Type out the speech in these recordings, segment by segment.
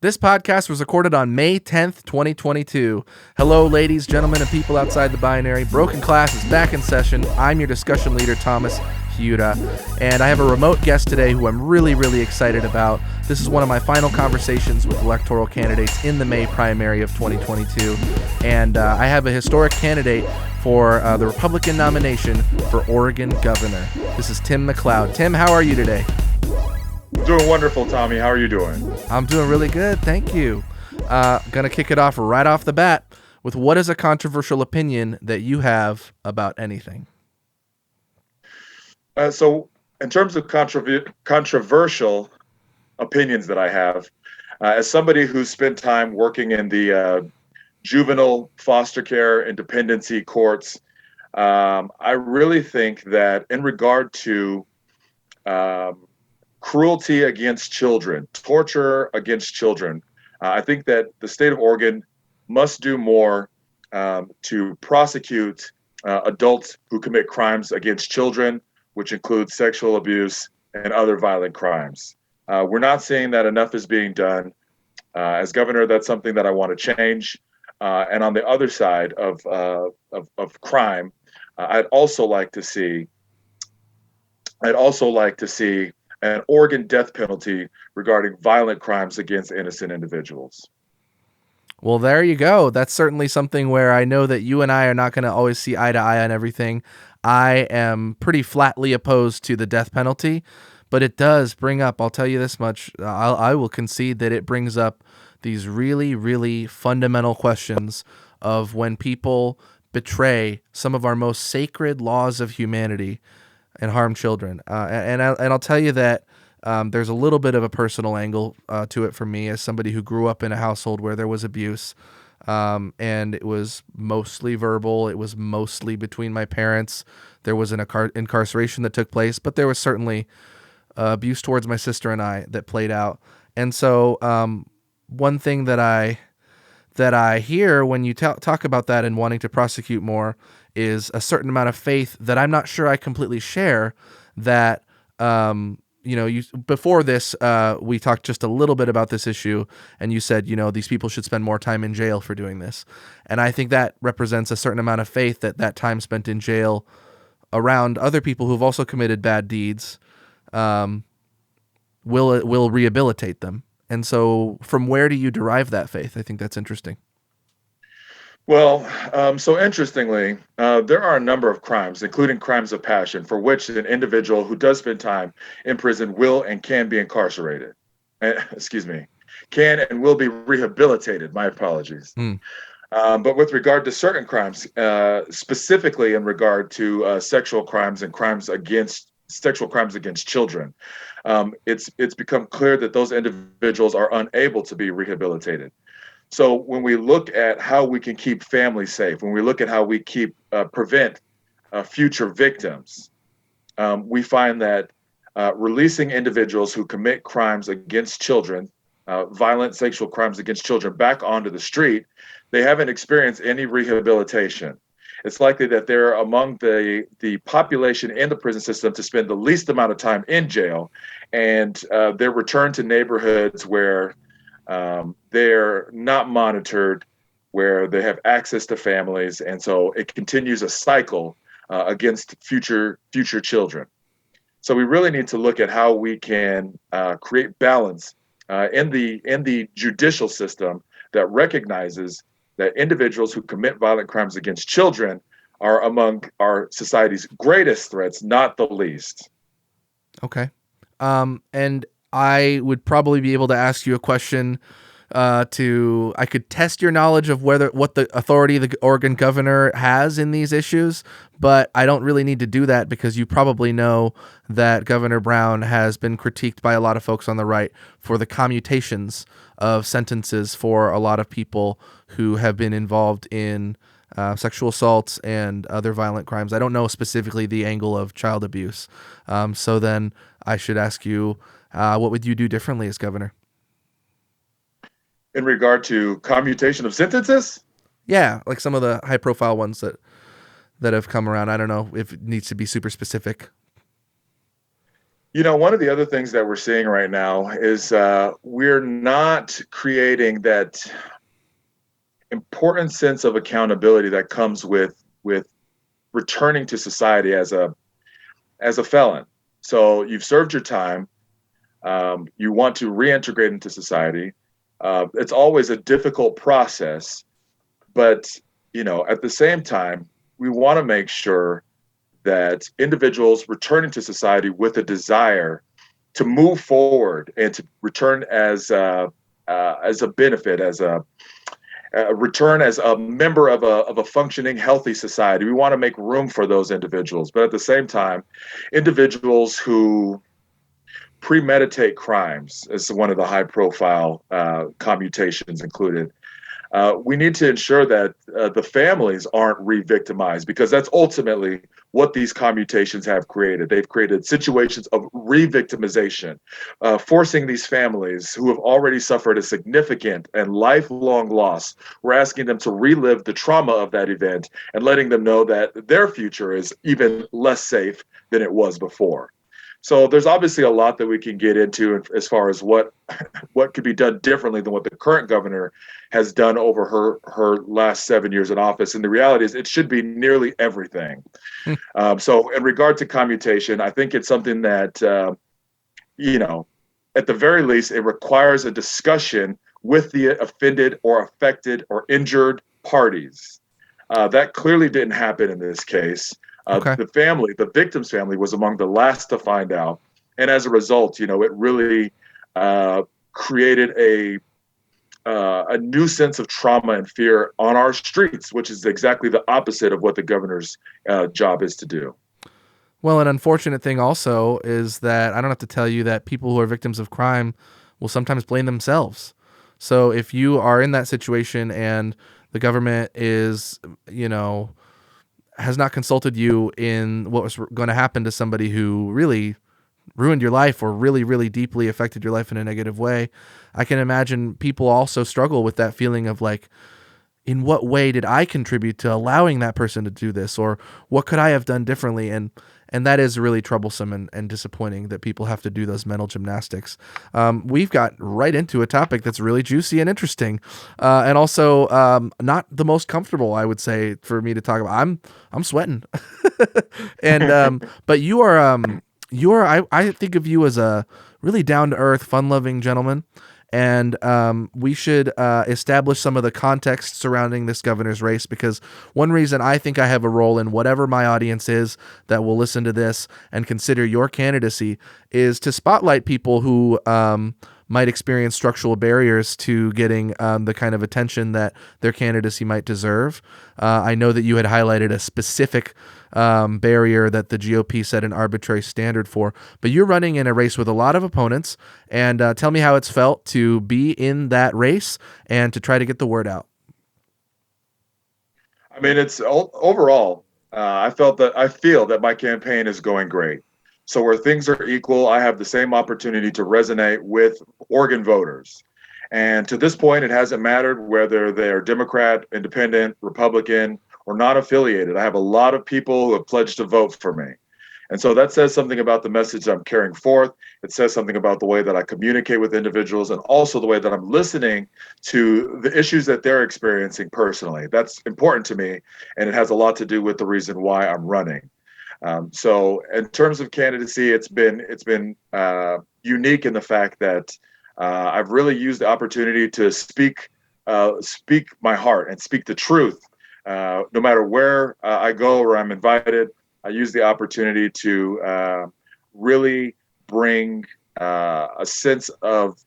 This podcast was recorded on May 10th, 2022. Hello, ladies, gentlemen, and people outside the binary. Broken Class is back in session. I'm your discussion leader, Thomas Hiura, and I have a remote guest today who I'm really excited about. This is one of my final conversations with electoral candidates in the May primary of 2022, and I have a historic candidate for the Republican nomination for Oregon governor. This is Tim McCLOUD. Tim, how are you today? Doing wonderful, Tommy. How are you doing? I'm doing really good, thank you. Gonna kick it off right off the bat with what is a controversial opinion that you have about anything? So in terms of controversial opinions that I have, as somebody who's spent time working in the juvenile foster care and dependency courts, I really think that in regard to cruelty against children, torture against children, I think that the state of Oregon must do more to prosecute adults who commit crimes against children, which includes sexual abuse and other violent crimes. We're not seeing that enough is being done. As governor, that's something that I want to change. And on the other side of crime, I'd also like to see an Oregon death penalty regarding violent crimes against innocent individuals. Well, there you go. That's certainly something where I know that you and I are not going to always see eye to eye on everything. I am pretty flatly opposed to the death penalty, but it does bring up, I'll tell you this much, I will concede that it brings up these really fundamental questions of when people betray some of our most sacred laws of humanity and harm children. And I'll tell you that there's a little bit of a personal angle to it for me as somebody who grew up in a household where there was abuse, and it was mostly verbal. It was mostly between my parents. There was an incarceration that took place, but there was certainly abuse towards my sister and I that played out. And so one thing that I hear when you talk about that and wanting to prosecute more is a certain amount of faith that I'm not sure I completely share. That before this, we talked just a little bit about this issue, and you said, these people should spend more time in jail for doing this. And I think that represents a certain amount of faith that time spent in jail around other people who've also committed bad deeds will rehabilitate them. And so from where do you derive that faith? I think that's interesting. Well, so interestingly, there are a number of crimes, including crimes of passion, for which an individual who does spend time in prison will and can be incarcerated. Can and will be rehabilitated. My apologies. But with regard to certain crimes, specifically in regard to sexual crimes and sexual crimes against children, it's become clear that those individuals are unable to be rehabilitated. So when we look at how we can keep families safe, when we look at how we prevent future victims, we find that releasing individuals who commit crimes against children, violent sexual crimes against children, back onto the street, they haven't experienced any rehabilitation. It's likely that they're among the population in the prison system to spend the least amount of time in jail, and they're returned to neighborhoods where they're not monitored, where they have access to families, and so it continues a cycle against future children. So we really need to look at how we can create balance in the judicial system that recognizes that individuals who commit violent crimes against children are among our society's greatest threats, not the least. Okay. And I would probably be able to ask you a question I could test your knowledge of what the authority the Oregon governor has in these issues, but I don't really need to do that because you probably know that Governor Brown has been critiqued by a lot of folks on the right for the commutations of sentences for a lot of people who have been involved in sexual assaults and other violent crimes. I don't know specifically the angle of child abuse. So then I should ask you, what would you do differently as governor? In regard to commutation of sentences? Yeah, like some of the high-profile ones that have come around. I don't know if it needs to be super specific. One of the other things that we're seeing right now is we're not creating that important sense of accountability that comes with returning to society as a felon. So you've served your time. You want to reintegrate into society. It's always a difficult process, but at the same time, we want to make sure that individuals returning to society with a desire to move forward and to return as a benefit, as a return as a member of a functioning, healthy society. We want to make room for those individuals, but at the same time, individuals who premeditate crimes, as one of the high-profile commutations included, we need to ensure that the families aren't re-victimized, because that's ultimately what these commutations have created. They've created situations of re-victimization, forcing these families who have already suffered a significant and lifelong loss. We're asking them to relive the trauma of that event and letting them know that their future is even less safe than it was before. So there's obviously a lot that we can get into as far as what could be done differently than what the current governor has done over her last 7 years in office. And the reality is, it should be nearly everything. So in regard to commutation, I think it's something that at the very least, it requires a discussion with the offended or affected or injured parties. That clearly didn't happen in this case. Okay. The victim's family, was among the last to find out, and as a result, it really created a new sense of trauma and fear on our streets, which is exactly the opposite of what the governor's job is to do. Well, an unfortunate thing also is that I don't have to tell you that people who are victims of crime will sometimes blame themselves. So if you are in that situation and the government is, has not consulted you in what was going to happen to somebody who really ruined your life or really, really deeply affected your life in a negative way, I can imagine people also struggle with that feeling of like, in what way did I contribute to allowing that person to do this, or what could I have done differently? And that is really troublesome and disappointing that people have to do those mental gymnastics. We've got right into a topic that's really juicy and interesting, and also not the most comfortable, I would say, for me to talk about. I'm sweating, and but you are I think of you as a really down to earth, fun loving gentleman. And we should establish some of the context surrounding this governor's race, because one reason I think I have a role in whatever my audience is that will listen to this and consider your candidacy is to spotlight people who might experience structural barriers to getting the kind of attention that their candidacy might deserve. I know that you had highlighted a specific barrier that the GOP set an arbitrary standard for, but you're running in a race with a lot of opponents, and tell me how it's felt to be in that race and to try to get the word out. I mean, it's overall, I feel that my campaign is going great. So where things are equal, I have the same opportunity to resonate with Oregon voters. And to this point, it hasn't mattered whether they're Democrat, Independent, Republican, or not affiliated. I have a lot of people who have pledged to vote for me. And so that says something about the message I'm carrying forth. It says something about the way that I communicate with individuals, and also the way that I'm listening to the issues that they're experiencing personally. That's important to me, and it has a lot to do with the reason why I'm running. So in terms of candidacy, it's been unique in the fact that I've really used the opportunity to speak my heart and speak the truth. No matter where I go or I'm invited, I use the opportunity to really bring a sense of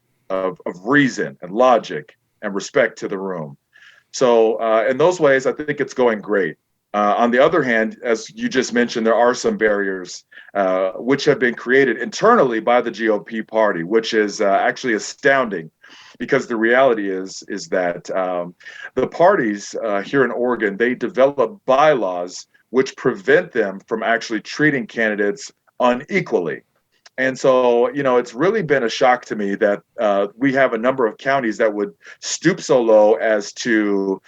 reason and logic and respect to the room. So in those ways, I think it's going great. On the other hand, as you just mentioned, there are some barriers which have been created internally by the GOP party, which is actually astounding, because the reality is that the parties here in Oregon, they develop bylaws which prevent them from actually treating candidates unequally. And so, it's really been a shock to me that we have a number of counties that would stoop so low as to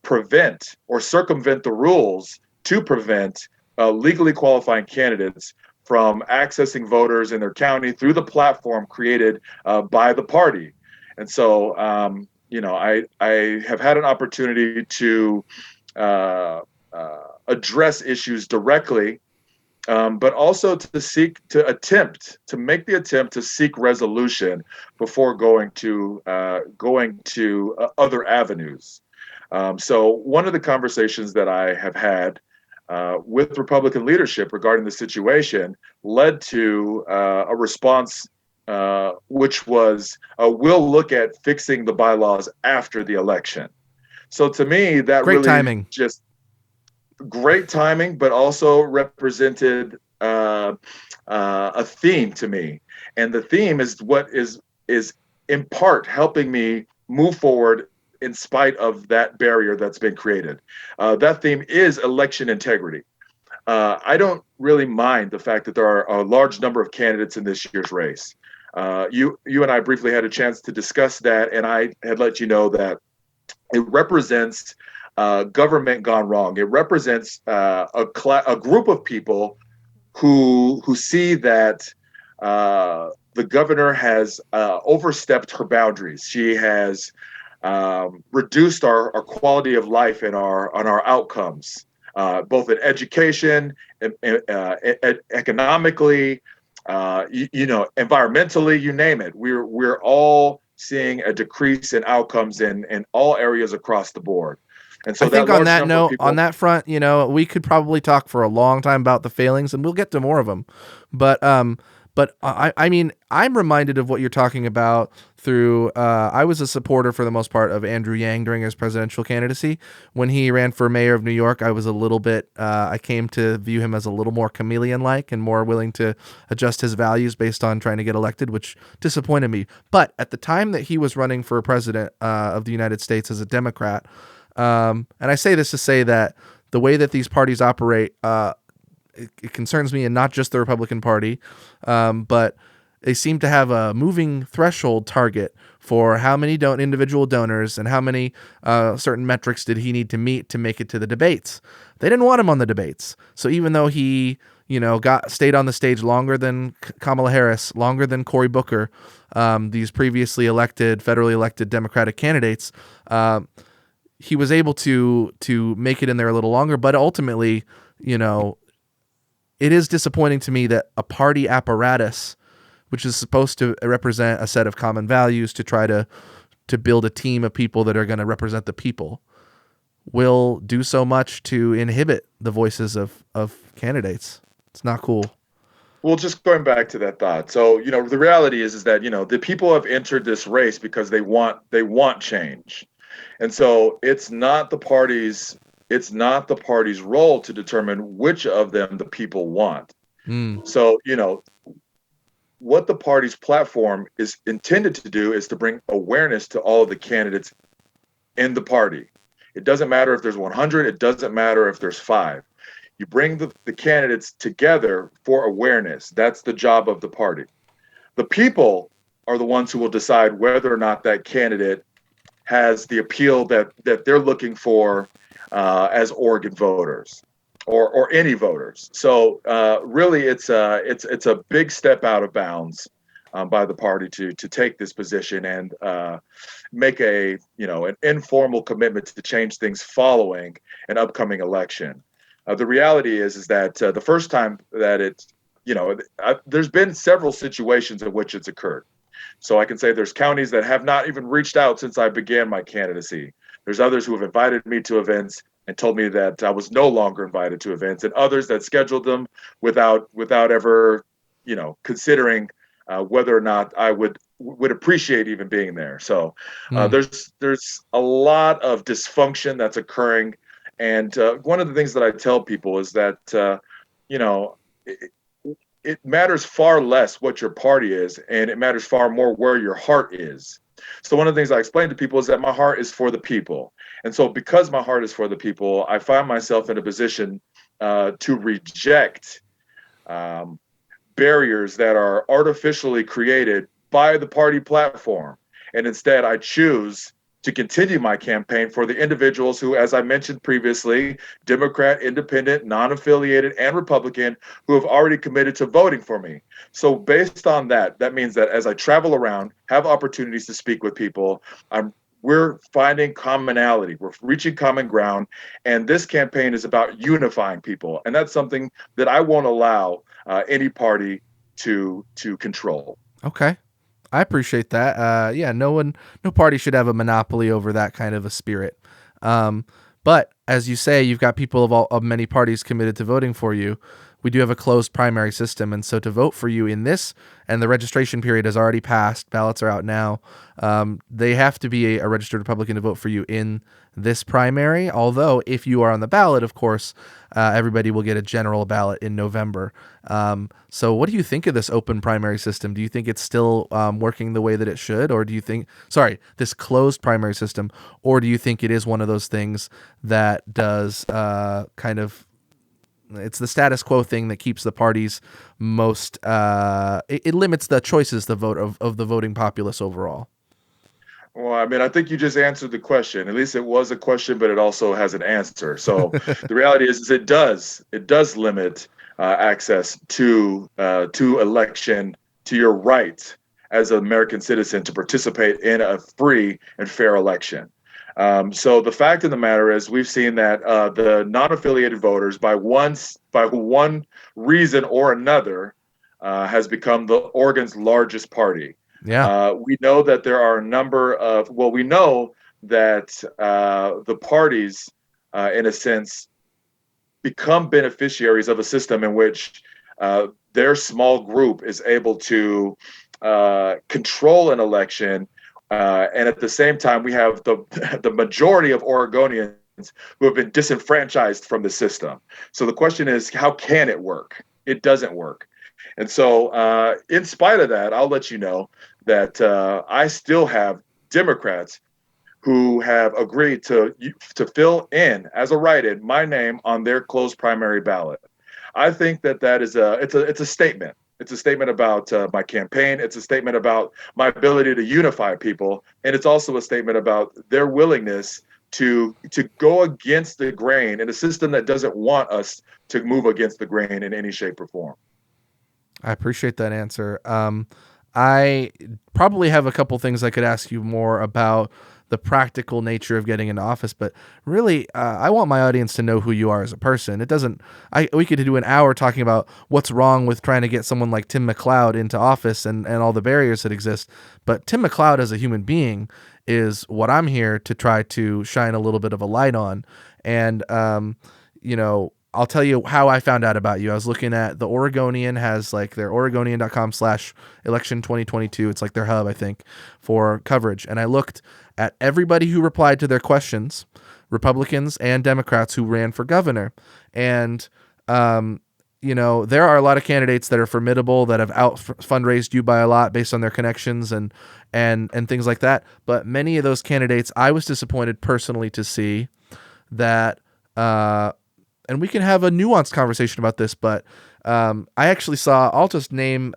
prevent or circumvent the rules to prevent legally qualifying candidates from accessing voters in their county through the platform created by the party. And so, I have had an opportunity to address issues directly, but also to make the attempt to seek resolution before going to other avenues. So one of the conversations that I have had with Republican leadership regarding the situation led to a response, which was, we'll look at fixing the bylaws after the election. So to me, that Great really timing. just great timing, but also represented a theme to me. And the theme is what is in part helping me move forward in spite of that barrier that's been created. That theme is election integrity. I don't really mind the fact that there are a large number of candidates in this year's race. You and I briefly had a chance to discuss that, and I had let you know that it represents government gone wrong. It represents a group of people who see that the governor has overstepped her boundaries. She has reduced our quality of life and our outcomes, both in education, economically, environmentally, you name it. We're all seeing a decrease in outcomes in all areas across the board. And so I that think on large that number of note, people. on that front, we could probably talk for a long time about the failings, and we'll get to more of them. But I mean, I'm reminded of what you're talking about through. I was a supporter for the most part of Andrew Yang during his presidential candidacy. When he ran for mayor of New York, I was a little bit. I came to view him as a little more chameleon-like and more willing to adjust his values based on trying to get elected, which disappointed me. But at the time that he was running for president of the United States as a Democrat. And I say this to say that the way that these parties operate, it concerns me, and not just the Republican Party, but they seem to have a moving threshold target for how many individual donors and how many certain metrics did he need to meet to make it to the debates. They didn't want him on the debates. So even though he, stayed on the stage longer than Kamala Harris, longer than Cory Booker, these previously federally elected Democratic candidates, he was able to make it in there a little longer, but ultimately, it is disappointing to me that a party apparatus, which is supposed to represent a set of common values to try to build a team of people that are going to represent the people, will do so much to inhibit the voices of candidates. It's not cool. Well, just going back to that thought. So, the reality is that, the people have entered this race because they want change. And so it's not the party's role to determine which of them the people want. So, what the party's platform is intended to do is to bring awareness to all of the candidates in the party. It doesn't matter if there's 100, it doesn't matter if there's 5. You bring the candidates together for awareness. That's the job of the party. The people are the ones who will decide whether or not that candidate has the appeal that they're looking for as Oregon voters or any voters. So really, it's a big step out of bounds by the party to take this position and make an informal commitment to change things following an upcoming election. The reality is that the first time that there's been several situations in which it's occurred. So I can say there's counties that have not even reached out since I began my candidacy. There's others who have invited me to events and told me that I was no longer invited to events, and others that scheduled them without ever, considering whether or not I would appreciate even being there. So there's a lot of dysfunction that's occurring, and one of the things that I tell people is that it matters far less what your party is, and it matters far more where your heart is. So one of the things I explain to people is that my heart is for the people. And so because my heart is for the people, I find myself in a position to reject barriers that are artificially created by the party platform. And instead, I choose to continue my campaign for the individuals who, as I mentioned previously, Democrat, Independent, non-affiliated, and Republican, who have already committed to voting for me. So based on that, that means that as I travel around, have opportunities to speak with people, we're finding commonality. We're reaching common ground. And this campaign is about unifying people. And that's something that I won't allow any party to control. Okay. I appreciate that. Yeah, no party should have a monopoly over that kind of a spirit. But as you say, you've got people of many parties committed to voting for you. We do have a closed primary system, and so to vote for you in this, and the registration period has already passed, ballots are out now. They have to be a registered Republican to vote for you in this primary. Although, if you are on the ballot, of course, everybody will get a general ballot in November. So what do you think of this open primary system? Do you think it's still working the way that it should? Or do you think, this closed primary system, or do you think it is one of those things that does it's the status quo thing that keeps the parties most, it limits the choices, the vote of the voting populace overall? Well, I mean, I think you just answered the question. At least it was a question, but it also has an answer. So the reality is it does limit access to election, to your right as an American citizen to participate in a free and fair election. So the fact of the matter is, we've seen that the non-affiliated voters, by one reason or another, has become the Oregon's largest party. Yeah. We know that there are a number of, we know that the parties, in a sense, become beneficiaries of a system in which their small group is able to control an election. And at the same time, we have the majority of Oregonians who have been disenfranchised from the system. So the question is, how can it work? It doesn't work. And so in spite of that, I'll let you know that I still have Democrats who have agreed to fill in as a write-in my name on their closed primary ballot. I think that is it's a statement. It's a statement about my campaign. It's a statement about my ability to unify people. And it's also a statement about their willingness to go against the grain in a system that doesn't want us to move against the grain in any shape or form. I appreciate that answer. I probably have a couple things I could ask you more about the practical nature of getting into office, but really, I want my audience to know who you are as a person. We could do an hour talking about what's wrong with trying to get someone like Tim McCLOUD into office and all the barriers that exist. But Tim McCLOUD as a human being is what I'm here to try to shine a little bit of a light on. And, I'll tell you how I found out about you. I was looking at the Oregonian has like their Oregonian.com/election 2022. It's like their hub, I think, for coverage. And I looked at everybody who replied to their questions, Republicans and Democrats who ran for governor. And, there are a lot of candidates that are formidable that have out fundraised you by a lot based on their connections and things like that. But many of those candidates, I was disappointed personally to see that, and we can have a nuanced conversation about this, but I actually saw, I'll just name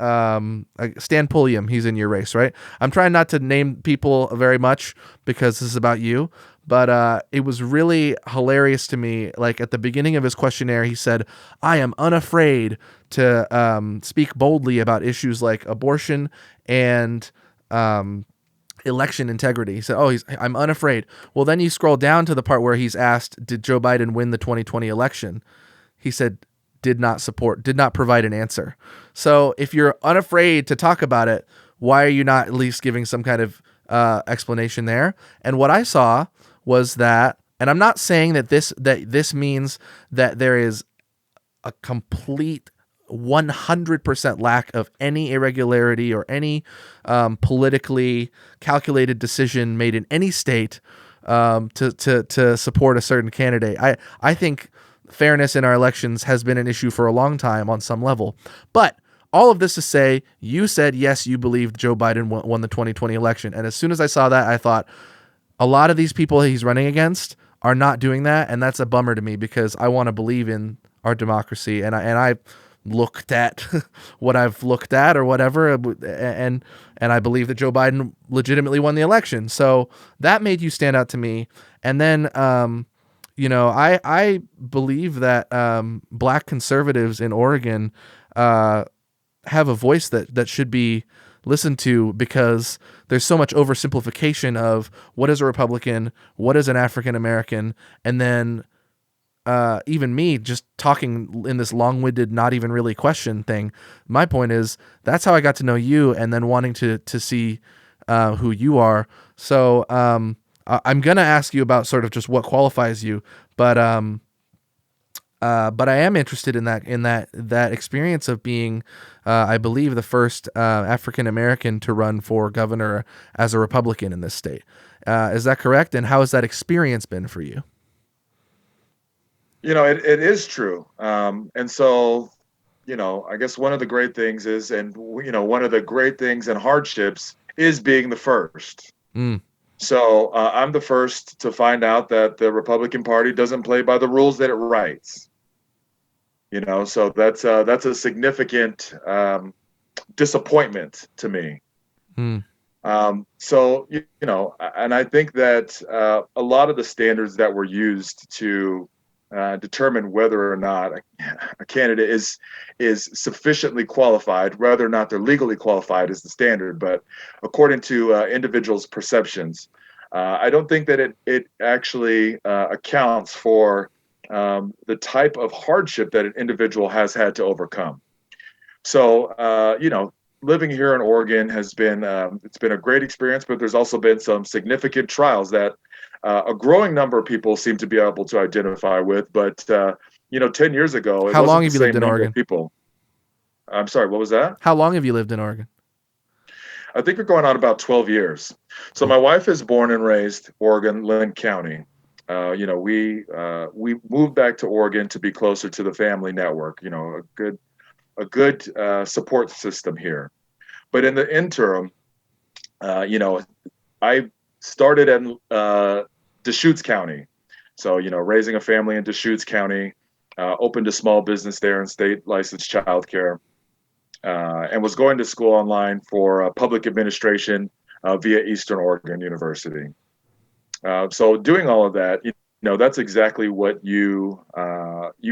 Stan Pulliam. He's in your race, right? I'm trying not to name people very much because this is about you, but it was really hilarious to me. Like at the beginning of his questionnaire, he said, I am unafraid to speak boldly about issues like abortion and election integrity. He said, I'm unafraid. Well, then you scroll down to the part where he's asked, did Joe Biden win the 2020 election? He said, did not provide an answer. So if you're unafraid to talk about it, why are you not at least giving some kind of explanation there? And what I saw was that, and I'm not saying that this means that there is a complete 100% lack of any irregularity or any politically calculated decision made in any state to support a certain candidate. I think fairness in our elections has been an issue for a long time on some level. But all of this to say, you said, yes, you believed Joe Biden won the 2020 election. And as soon as I saw that, I thought a lot of these people he's running against are not doing that. And that's a bummer to me because I want to believe in our democracy. And I looked at what I've looked at or whatever, and I believe that Joe Biden legitimately won the election. So that made you stand out to me. And then I believe that black conservatives in Oregon have a voice that should be listened to, because there's so much oversimplification of what is a Republican, what is an African American, and then even me just talking in this long-winded, not even really question thing. My point is that's how I got to know you, and then wanting to see who you are. So I'm gonna ask you about sort of just what qualifies you, but I am interested in that experience of being, I believe, the first African American to run for governor as a Republican in this state. Is that correct? And how has that experience been for you? It is true. And so, I guess one of the great things is, and one of the great things and hardships is being the first. Mm. So I'm the first to find out that the Republican Party doesn't play by the rules that it writes. So that's a significant disappointment to me. Mm. So and I think that a lot of the standards that were used to determine whether or not a candidate is sufficiently qualified, whether or not they're legally qualified is the standard. But according to individuals' perceptions, I don't think that it actually accounts for the type of hardship that an individual has had to overcome. So, living here in Oregon has been it's been a great experience, but there's also been some significant trials that a growing number of people seem to be able to identify with. But 10 years ago, it How long wasn't the have you lived same in number Oregon? of people. I'm sorry, what was that? How long have you lived in Oregon? I think we're going on about 12 years. So Cool. my wife is born and raised Oregon, Lynn County. We moved back to Oregon to be closer to the family network. A good support system here. But in the interim, I started in Deschutes County. So, raising a family in Deschutes County, opened a small business there in state licensed childcare, and was going to school online for public administration via Eastern Oregon University. So doing all of that, that's exactly what you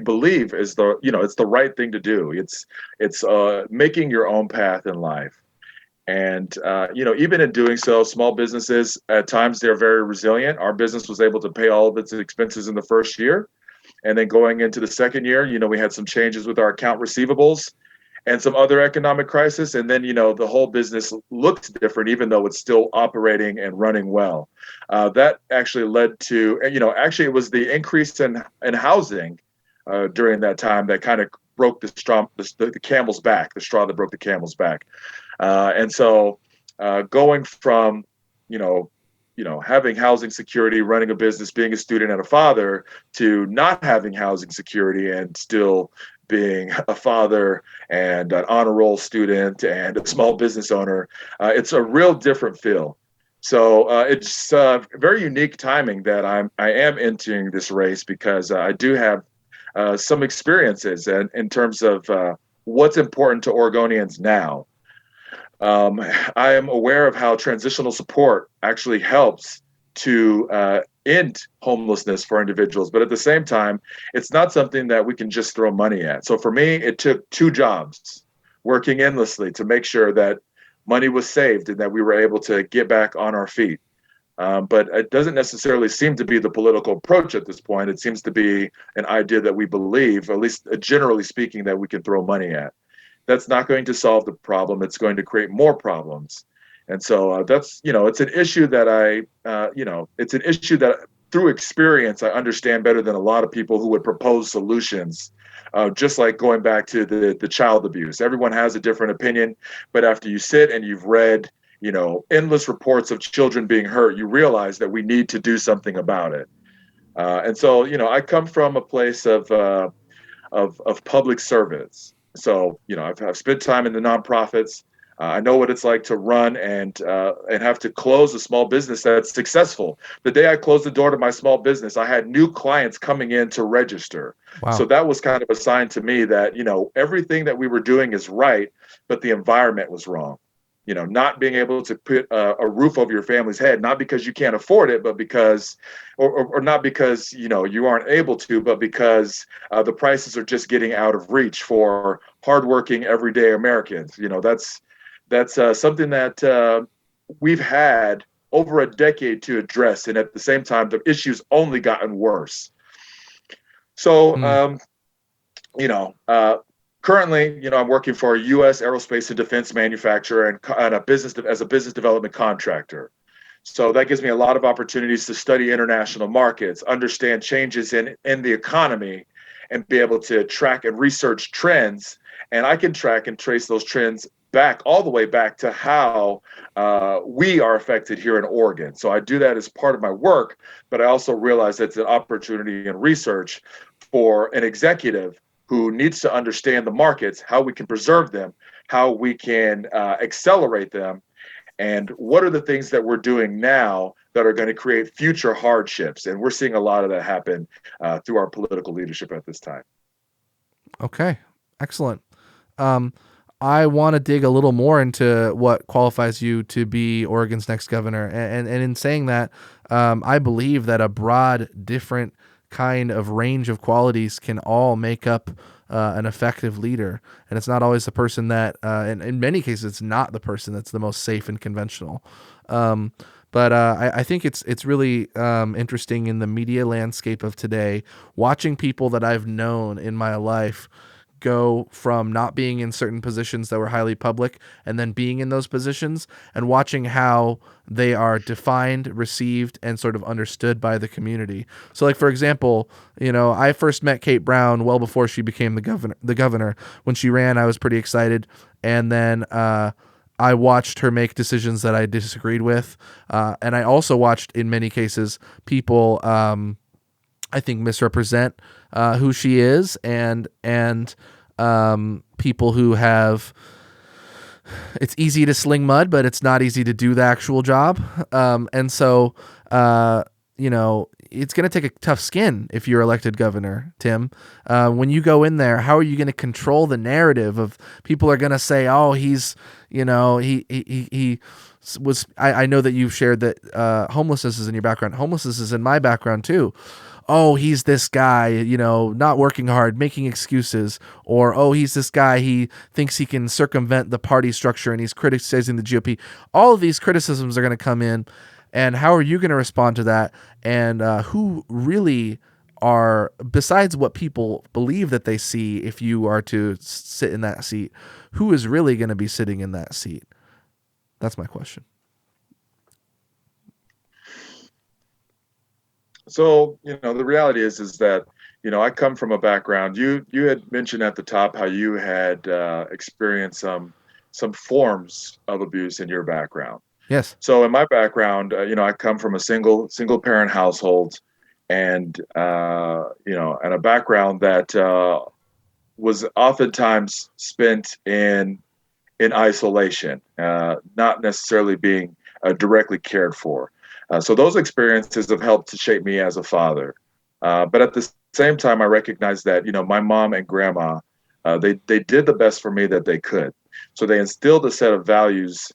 believe is it's the right thing to do. It's making your own path in life. And even in doing so, small businesses at times they're very resilient. Our business was able to pay all of its expenses in the first year, and then going into the second year, we had some changes with our account receivables and some other economic crisis, and then the whole business looked different, even though it's still operating and running well. That actually led to actually it was the increase in housing during that time that kind of broke the camel's back, the straw that broke the camel's back. And so going from, having housing security, running a business, being a student and a father, to not having housing security and still being a father and an honor roll student and a small business owner, it's a real different feel. So it's very unique timing that I am entering this race, because I do have some experiences and in terms of what's important to Oregonians now. I am aware of how transitional support actually helps to end homelessness for individuals, but at the same time, it's not something that we can just throw money at. So for me, it took 2 jobs, working endlessly to make sure that money was saved and that we were able to get back on our feet. But it doesn't necessarily seem to be the political approach at this point. It seems to be an idea that we believe, at least generally speaking, that we can throw money at. That's not going to solve the problem. It's going to create more problems. And so that's, it's an issue that it's an issue that through experience, I understand better than a lot of people who would propose solutions. Just like going back to the child abuse, everyone has a different opinion, but after you sit and you've read, endless reports of children being hurt, you realize that we need to do something about it. And so, I come from a place of public service. So, I've spent time in the nonprofits. I know what it's like to run and have to close a small business that's successful. The day I closed the door to my small business, I had new clients coming in to register. So Wow. that was kind of a sign to me that, everything that we were doing is right, but the environment was wrong. Not being able to put a roof over your family's head, not because you can't afford it, but because, or not because, you aren't able to, but because the prices are just getting out of reach for hardworking everyday Americans. That's something that we've had over a decade to address, and at the same time, the issue's only gotten worse. So, Mm. you know, uh, currently, I'm working for a U.S. aerospace and defense manufacturer and as a business development contractor. So that gives me a lot of opportunities to study international markets, understand changes in the economy, and be able to track and research trends. And I can track and trace those trends back all the way back to how we are affected here in Oregon. So I do that as part of my work, but I also realize it's an opportunity in research for an executive who needs to understand the markets, how we can preserve them, how we can accelerate them, and what are the things that we're doing now that are going to create future hardships. And we're seeing a lot of that happen through our political leadership at this time. Okay. Excellent. Um, I want to dig a little more into what qualifies you to be Oregon's next governor. And in saying that, I believe that a broad, different kind of range of qualities can all make up an effective leader. And it's not always the person that, in many cases, it's not the person that's the most safe and conventional. But I think it's really interesting in the media landscape of today, watching people that I've known in my life go from not being in certain positions that were highly public and then being in those positions, and watching how they are defined, received, and sort of understood by the community. So like, for example, I first met Kate Brown well before she became the governor. When she ran, I was pretty excited. And then, I watched her make decisions that I disagreed with. And I also watched, in many cases, people, I think, misrepresent who she is, and people who have. It's easy to sling mud, but it's not easy to do the actual job. And so, it's going to take a tough skin if you're elected governor, Tim. When you go in there, how are you going to control the narrative of people are going to say, "Oh, he's, he was." I know that you've shared that homelessness is in your background. Homelessness is in my background too. Oh, he's this guy, not working hard, making excuses, or, oh, he's this guy, he thinks he can circumvent the party structure and he's criticizing the GOP. All of these criticisms are going to come in, and how are you going to respond to that? And who really are, besides what people believe that they see, if you are to sit in that seat, who is really going to be sitting in that seat? That's my question. So, the reality is that, I come from a background. You had mentioned at the top how you had experienced some forms of abuse in your background. Yes. So in my background, I come from a single parent household, and and a background that was oftentimes spent in isolation, not necessarily being directly cared for. So those experiences have helped to shape me as a father. But at the same time, I recognize that, my mom and grandma, they did the best for me that they could. So they instilled a set of values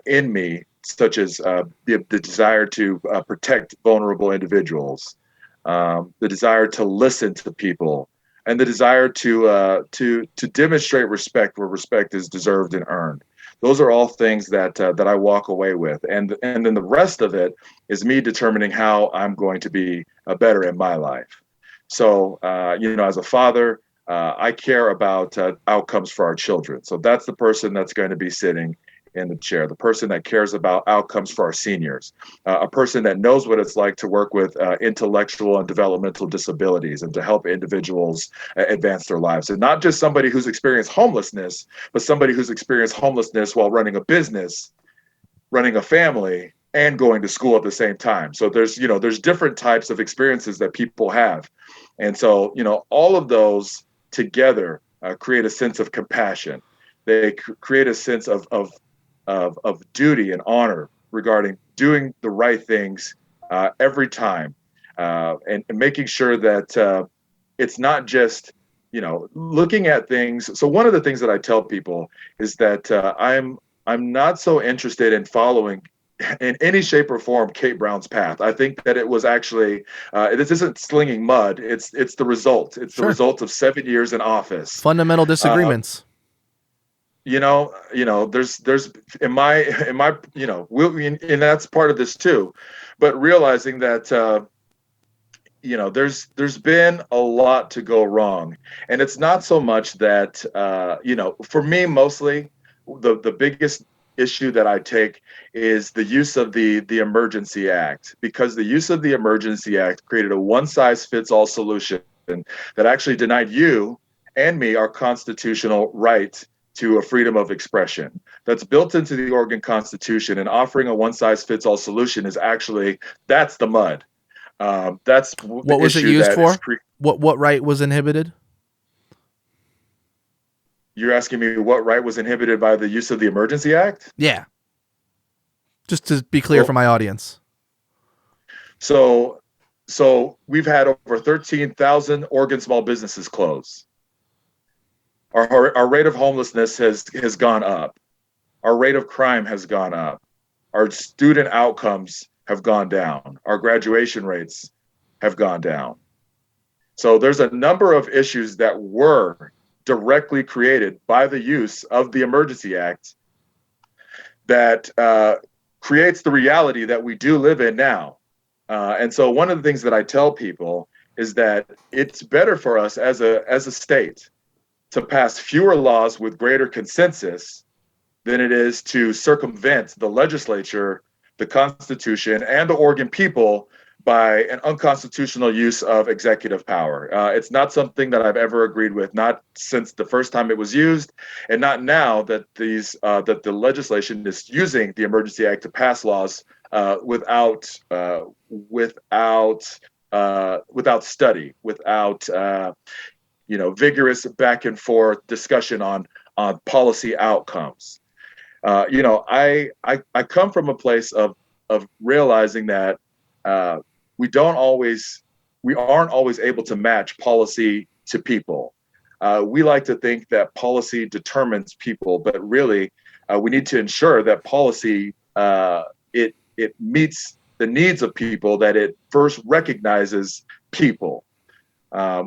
in me, such as the desire to protect vulnerable individuals, the desire to listen to people, and the desire to demonstrate respect where respect is deserved and earned. Those are all things that I walk away with, and then the rest of it is me determining how I'm going to be better in my life. So, as a father, I care about outcomes for our children. So that's the person that's going to be sitting in the chair, the person that cares about outcomes for our seniors, a person that knows what it's like to work with intellectual and developmental disabilities and to help individuals advance their lives. And not just somebody who's experienced homelessness, but somebody who's experienced homelessness while running a business, running a family, and going to school at the same time. So there's different types of experiences that people have. And so, all of those together create a sense of compassion. They create a sense of duty and honor regarding doing the right things every time, and making sure that it's not just looking at things. So one of the things that I tell people is that I'm not so interested in following in any shape or form Kate Brown's path. I think that it was actually this isn't slinging mud. It's the result. It's the Sure. result of 7 years in office. Fundamental disagreements. There's in my and that's part of this too, but realizing that there's been a lot to go wrong, and it's not so much that for me mostly the biggest issue that I take is the use of the Emergency Act, because the use of the Emergency Act created a one size fits all solution that actually denied you and me our constitutional right to a freedom of expression that's built into the Oregon Constitution. And offering a one size fits all solution is actually, that's the mud. That's what was it used for? What right was inhibited? You're asking me what right was inhibited by the use of the Emergency Act? Yeah. Just to be clear for my audience. So we've had over 13,000 Oregon small businesses close. Our rate of homelessness has gone up. Our rate of crime has gone up. Our student outcomes have gone down. Our graduation rates have gone down. So there's a number of issues that were directly created by the use of the Emergency Act that creates the reality that we do live in now. And so one of the things that I tell people is that it's better for us as a state to pass fewer laws with greater consensus than it is to circumvent the legislature, the Constitution, and the Oregon people by an unconstitutional use of executive power. It's not something that I've ever agreed with, not since the first time it was used, and not now that that the legislation is using the Emergency Act to pass laws without study, without vigorous back and forth discussion on policy outcomes. I come from a place of realizing that we aren't always able to match policy to people. We like to think that policy determines people, but really we need to ensure that policy it meets the needs of people, that it first recognizes people.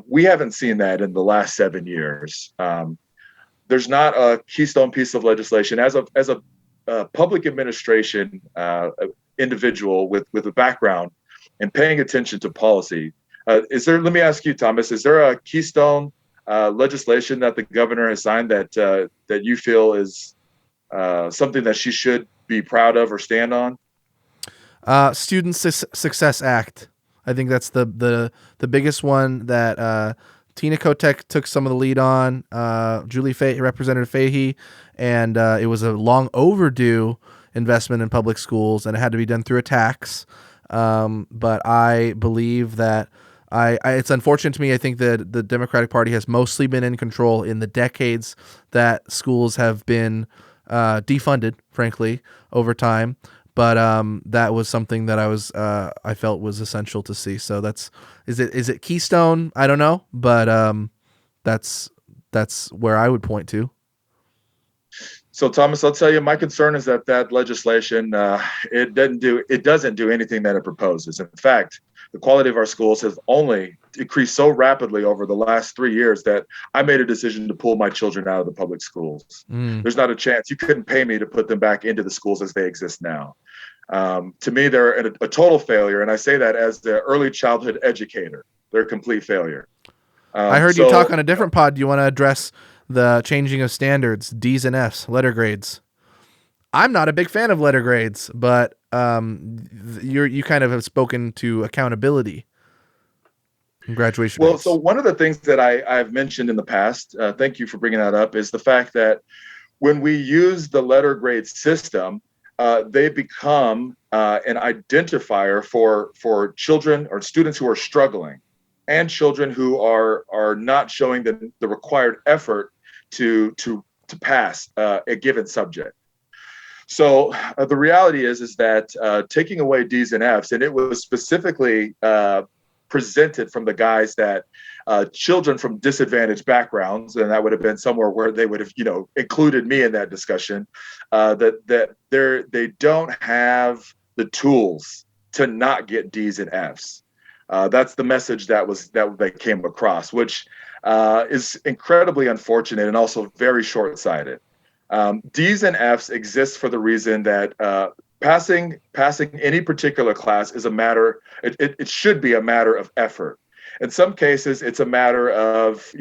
We haven't seen that in the last 7 years. There's not a keystone piece of legislation as a public administration individual with a background and paying attention to policy. Let me ask you, Thomas, is there a keystone legislation that the governor has signed that you feel is something that she should be proud of or stand on? Student Success Act. I think that's the biggest one that Tina Kotek took some of the lead on, Representative Fahey, and it was a long overdue investment in public schools, and it had to be done through a tax. But I believe that it's unfortunate to me. I think that the Democratic Party has mostly been in control in the decades that schools have been defunded, frankly, over time. But that was something that I felt was essential to see. So is it Keystone? I don't know, but that's where I would point to. So Thomas, I'll tell you, my concern is that legislation it doesn't do anything that it proposes. In fact, the quality of our schools has only decreased so rapidly over the last 3 years that I made a decision to pull my children out of the public schools. There's not a chance. You couldn't pay me to put them back into the schools as they exist now. To me, they're a total failure, and I say that as the early childhood educator. They're a complete failure. I heard you talk on a different pod. Do you want to address the changing of standards, D's and F's, letter grades? I'm not a big fan of letter grades, but you kind of have spoken to accountability and graduation rates. So one of the things that I've mentioned in the past, thank you for bringing that up, is the fact that when we use the letter grade system, they become an identifier for children or students who are struggling and children who are not showing the required effort to to pass a given subject. So the reality is that taking away D's and F's, and it was specifically presented from the guys that children from disadvantaged backgrounds, and that would have been somewhere where they would have, included me in that discussion, that they don't have the tools to not get D's and F's. That's the message that came across, which is incredibly unfortunate and also very short-sighted. D's and F's exist for the reason that passing any particular class is a matter. It should be a matter of effort. In some cases, it's a matter of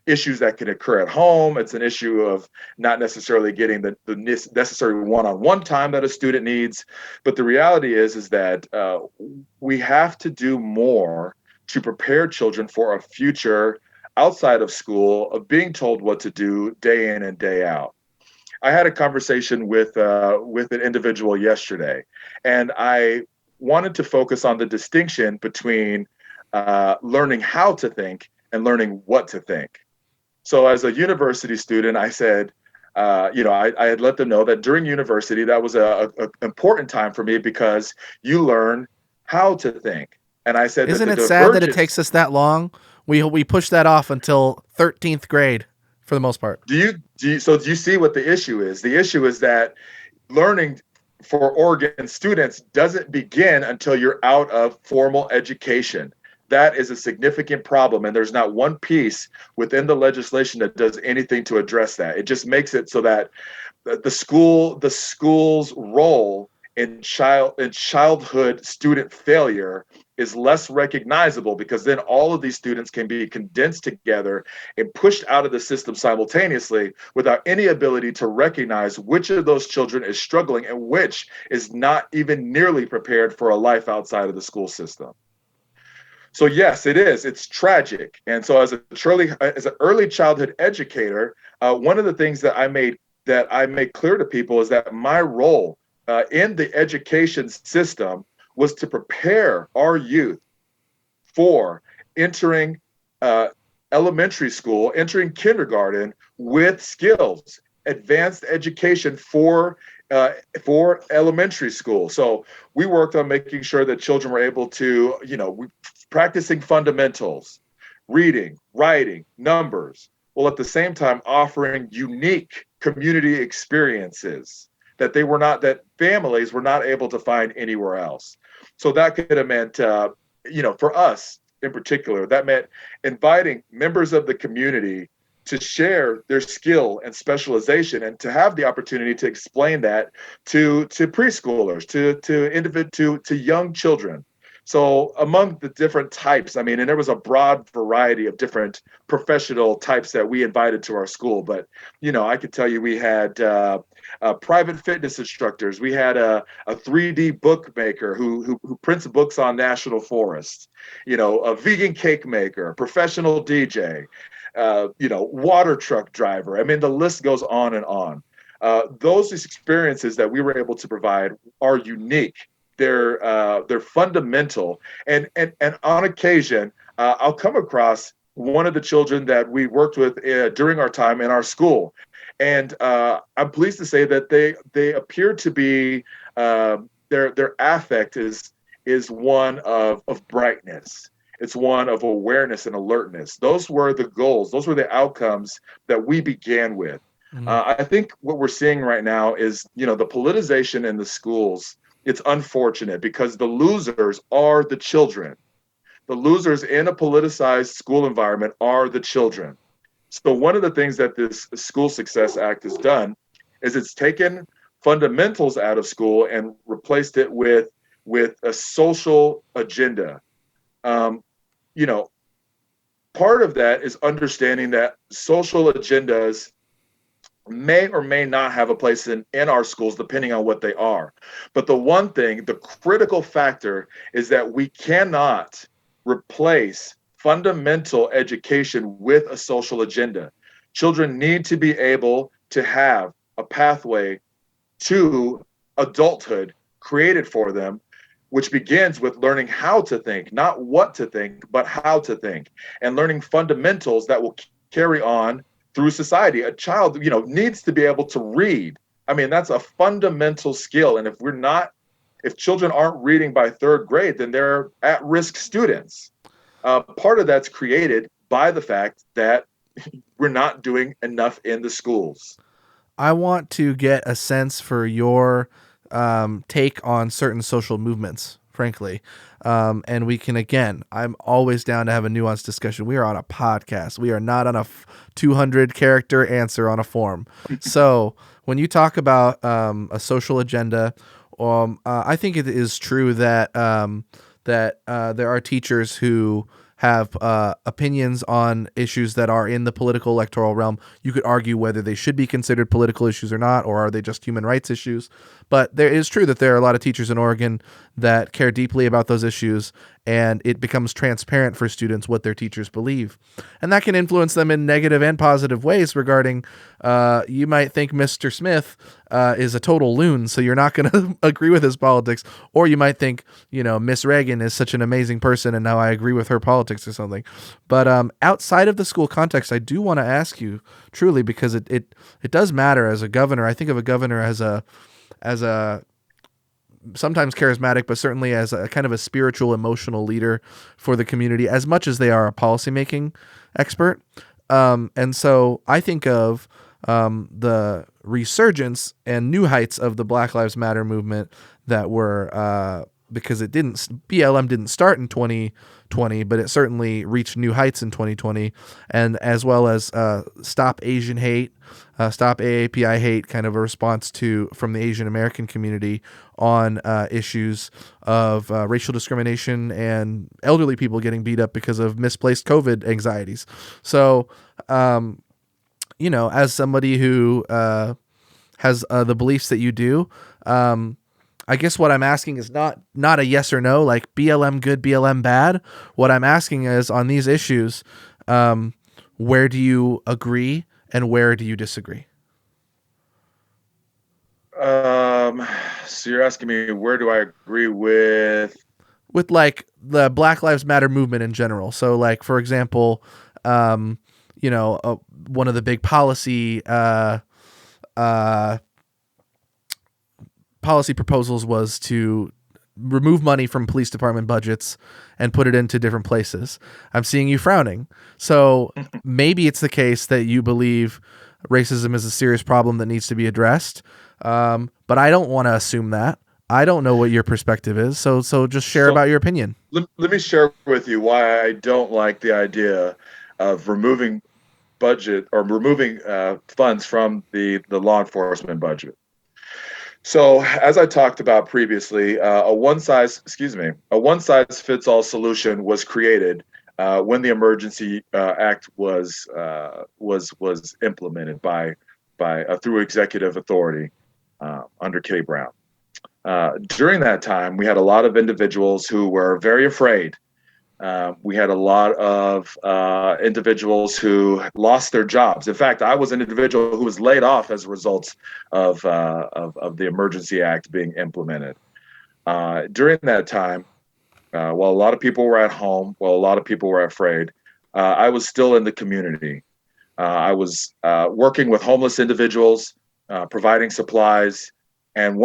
issues that can occur at home. It's an issue of not necessarily getting the necessary one-on-one time that a student needs. But the reality is that we have to do more to prepare children for a future outside of school of being told what to do day in and day out. I had a conversation with an individual yesterday, and I wanted to focus on the distinction between learning how to think and learning what to think. So as a university student, I said, I had let them know that during university, that was an important time for me because you learn how to think. And I said, isn't it sad that it takes us that long? We push that off until 13th grade for the most part. Do you see what the issue is? The issue is that learning for Oregon students doesn't begin until you're out of formal education. That is a significant problem, and there's not one piece within the legislation that does anything to address that. It just makes it so that the school's role in childhood student failure is less recognizable, because then all of these students can be condensed together and pushed out of the system simultaneously without any ability to recognize which of those children is struggling and which is not even nearly prepared for a life outside of the school system. So yes, it is. It's tragic. And so as an early childhood educator, one of the things that I made clear to people is that my role in the education system was to prepare our youth for entering elementary school, entering kindergarten with skills, advanced education for elementary school. So we worked on making sure that children were able to, practicing fundamentals, reading, writing, numbers, while at the same time offering unique community experiences that families were not able to find anywhere else. So that could have meant, for us in particular, that meant inviting members of the community to share their skill and specialization, and to have the opportunity to explain that to preschoolers, to young children. So among the different types, and there was a broad variety of different professional types that we invited to our school. But, I could tell you we had private fitness instructors. We had a 3D bookmaker who prints books on national forests, a vegan cake maker, professional DJ, water truck driver. The list goes on and on. Those experiences that we were able to provide are unique. They're fundamental, and on occasion, I'll come across one of the children that we worked with during our time in our school, and I'm pleased to say that they appear to be their affect is one of brightness. It's one of awareness and alertness. Those were the goals. Those were the outcomes that we began with. Mm-hmm. I think what we're seeing right now is, the politicization in the schools. It's unfortunate because the losers are the children. The losers in a politicized school environment are the children. So one of the things that this School Success Act has done is it's taken fundamentals out of school and replaced it with a social agenda. Part of that is understanding that social agendas may or may not have a place in our schools, depending on what they are. But the critical factor is that we cannot replace fundamental education with a social agenda. Children need to be able to have a pathway to adulthood created for them, which begins with learning how to think, not what to think, but how to think, and learning fundamentals that will carry on through society. A child, needs to be able to read. I mean, that's a fundamental skill. And if children aren't reading by third grade, then they're at-risk students. Part of that's created by the fact that we're not doing enough in the schools. I want to get a sense for your take on certain social movements, frankly. And we can, again, I'm always down to have a nuanced discussion. We are on a podcast. We are not on a 200 character answer on a form. So when you talk about a social agenda, I think it is true that there are teachers who have opinions on issues that are in the political electoral realm. You could argue whether they should be considered political issues or not, or are they just human rights issues. But there is true that there are a lot of teachers in Oregon that care deeply about those issues, and it becomes transparent for students what their teachers believe. And that can influence them in negative and positive ways regarding, you might think Mr. Smith is a total loon, so you're not going to agree with his politics. Or you might think, Miss Reagan is such an amazing person, and now I agree with her politics or something. But outside of the school context, I do want to ask you, truly, because it does matter as a governor. I think of a governor as a sometimes charismatic, but certainly as a kind of a spiritual, emotional leader for the community, as much as they are a policymaking expert. And so I think of the resurgence and new heights of the Black Lives Matter movement that were, because BLM didn't start in 2020, but it certainly reached new heights in 2020, and as well as Stop Asian Hate, Stop AAPI Hate, kind of a response from the Asian American community on issues of racial discrimination and elderly people getting beat up because of misplaced COVID anxieties. So, as somebody who has the beliefs that you do, I guess what I'm asking is not a yes or no, like BLM good, BLM bad. What I'm asking is, on these issues, where do you agree and where do you disagree? So you're asking me, where do I agree with like the Black Lives Matter movement in general? So, like, for example, one of the big policy proposals was to remove money from police department budgets and put it into different places. I'm seeing you frowning. So maybe it's the case that you believe racism is a serious problem that needs to be addressed. But I don't want to assume that. I don't know what your perspective is. So just share about your opinion. Let me share with you why I don't like the idea of removing budget or removing funds from the law enforcement budget. So, as I talked about previously, a one size fits all solution was created when the Emergency Act was implemented by through executive authority under Kitty Brown. During that time, we had a lot of individuals who were very afraid. We had a lot of individuals who lost their jobs. In fact, I was an individual who was laid off as a result of the Emergency Act being implemented. During that time, while a lot of people were at home, while a lot of people were afraid, I was still in the community. I was working with homeless individuals, providing supplies. And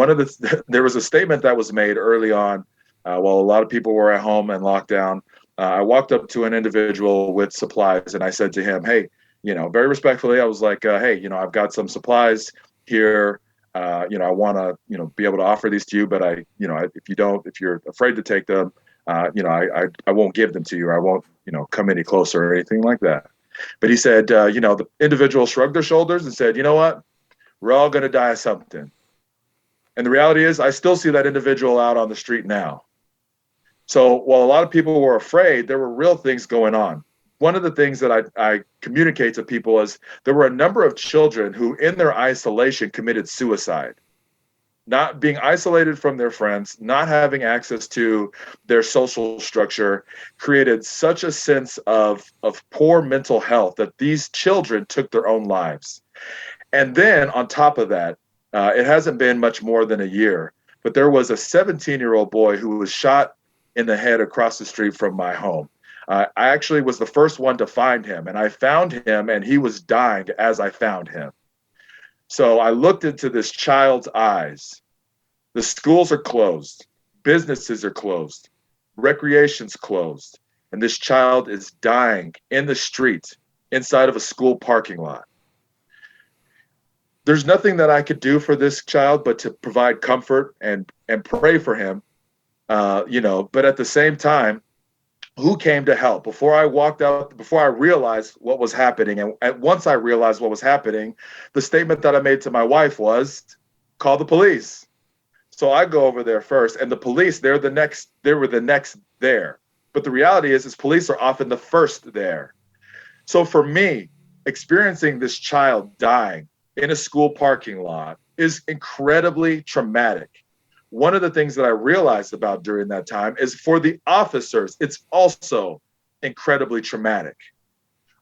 there was a statement that was made early on while a lot of people were at home and locked down. I walked up to an individual with supplies and I said to him, hey, very respectfully, I was like, hey, I've got some supplies here. I want to, be able to offer these to you, but if you're afraid to take them, I won't give them to you. I won't, come any closer or anything like that. But he said, the individual shrugged their shoulders and said, you know what? We're all going to die of something. And the reality is I still see that individual out on the street now. So while a lot of people were afraid, there were real things going on. One of the things that I communicate to people is there were a number of children who in their isolation committed suicide. Not being isolated from their friends, not having access to their social structure created such a sense of poor mental health that these children took their own lives. And then on top of that, it hasn't been much more than a year, but there was a 17-year-old boy who was shot in the head across the street from my home. I actually was the first one to find him, and I found him, and he was dying as I found him. So I looked into this child's eyes. The schools are closed. Businesses are closed. Recreation's closed. And this child is dying in the street inside of a school parking lot. There's nothing that I could do for this child but to provide comfort and pray for him, but at the same time, who came to help? Before I walked out, before I realized what was happening, and once I realized what was happening, the statement that I made to my wife was, call the police. So I go over there first, and the police, they were the next there. But the reality is police are often the first there. So for me, experiencing this child dying in a school parking lot is incredibly traumatic. One of the things that I realized about during that time is for the officers, it's also incredibly traumatic.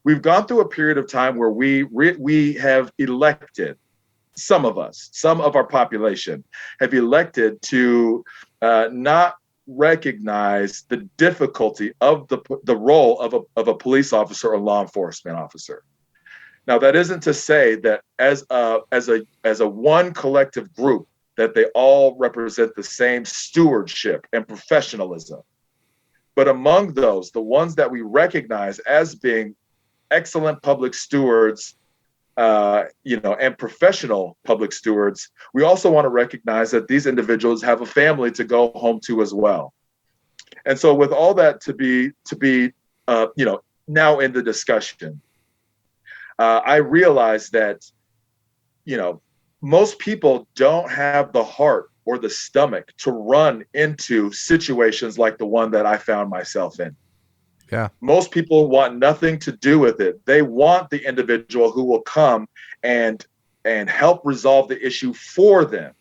We've gone through a period of time where we have elected, some of us, some of our population have elected to not recognize the difficulty of the role of a police officer or law enforcement officer. Now, that isn't to say that as a one collective group that they all represent the same stewardship and professionalism. But among those, the ones that we recognize as being excellent public stewards, and professional public stewards, we also want to recognize that these individuals have a family to go home to as well. And so with all that to be now in the discussion, I realize that, most people don't have the heart or the stomach to run into situations like the one that I found myself in. Yeah. Most people want nothing to do with it. They want the individual who will come and help resolve the issue for them.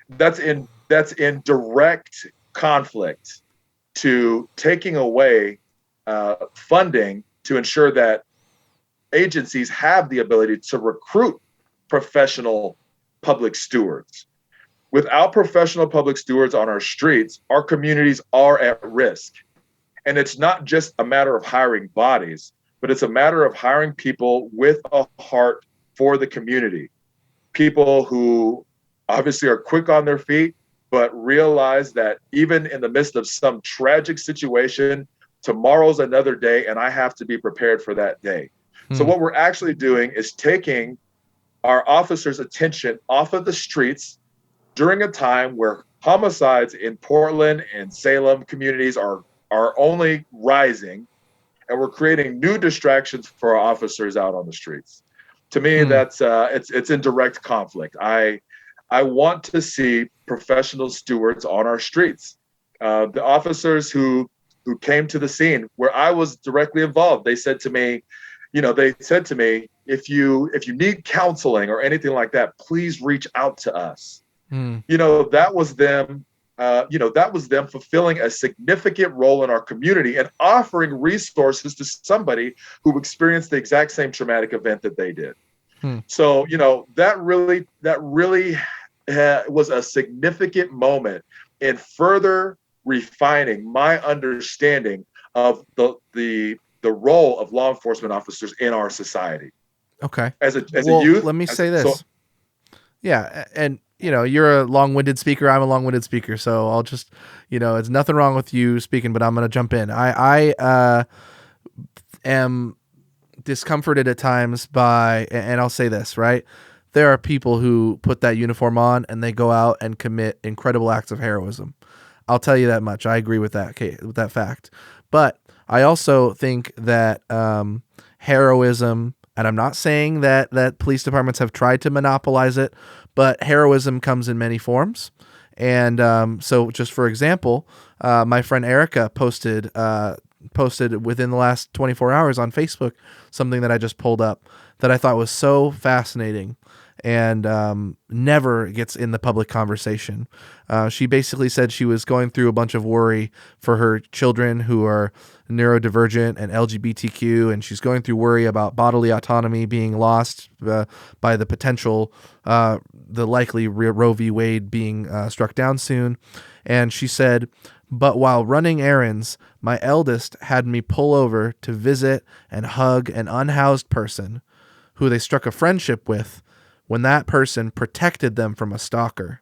That's in direct conflict to taking away funding to ensure that agencies have the ability to recruit professional public stewards. Without professional public stewards on our streets, our communities are at risk. And it's not just a matter of hiring bodies, but it's a matter of hiring people with a heart for the community. People who obviously are quick on their feet, but realize that even in the midst of some tragic situation, tomorrow's another day, and I have to be prepared for that day. So what we're actually doing is taking our officers' attention off of the streets during a time where homicides in Portland and Salem communities are only rising, and we're creating new distractions for our officers out on the streets. To me, that's it's in direct conflict. I want to see professional stewards on our streets. The officers who came to the scene where I was directly involved, they said to me, if you need counseling or anything like that, please reach out to us. That was them. That was them fulfilling a significant role in our community and offering resources to somebody who experienced the exact same traumatic event that they did. So, that really was a significant moment in further refining my understanding of the role of law enforcement officers in our society. Okay. As a youth, let me say this. And you're a long-winded speaker. I'm a long-winded speaker. So I'll just, it's nothing wrong with you speaking, but I'm going to jump in. I am discomforted at times by, and I'll say this, right? There are people who put that uniform on and they go out and commit incredible acts of heroism. I'll tell you that much. I agree with that fact. But I also think that heroism, and I'm not saying that police departments have tried to monopolize it, but heroism comes in many forms. And so just for example, my friend Erica posted within the last 24 hours on Facebook something that I just pulled up that I thought was so fascinating and never gets in the public conversation. She basically said she was going through a bunch of worry for her children who are neurodivergent and LGBTQ, and she's going through worry about bodily autonomy being lost by the potential, the likely Roe v. Wade being struck down soon. And she said, But while running errands, my eldest had me pull over to visit and hug an unhoused person who they struck a friendship with when that person protected them from a stalker.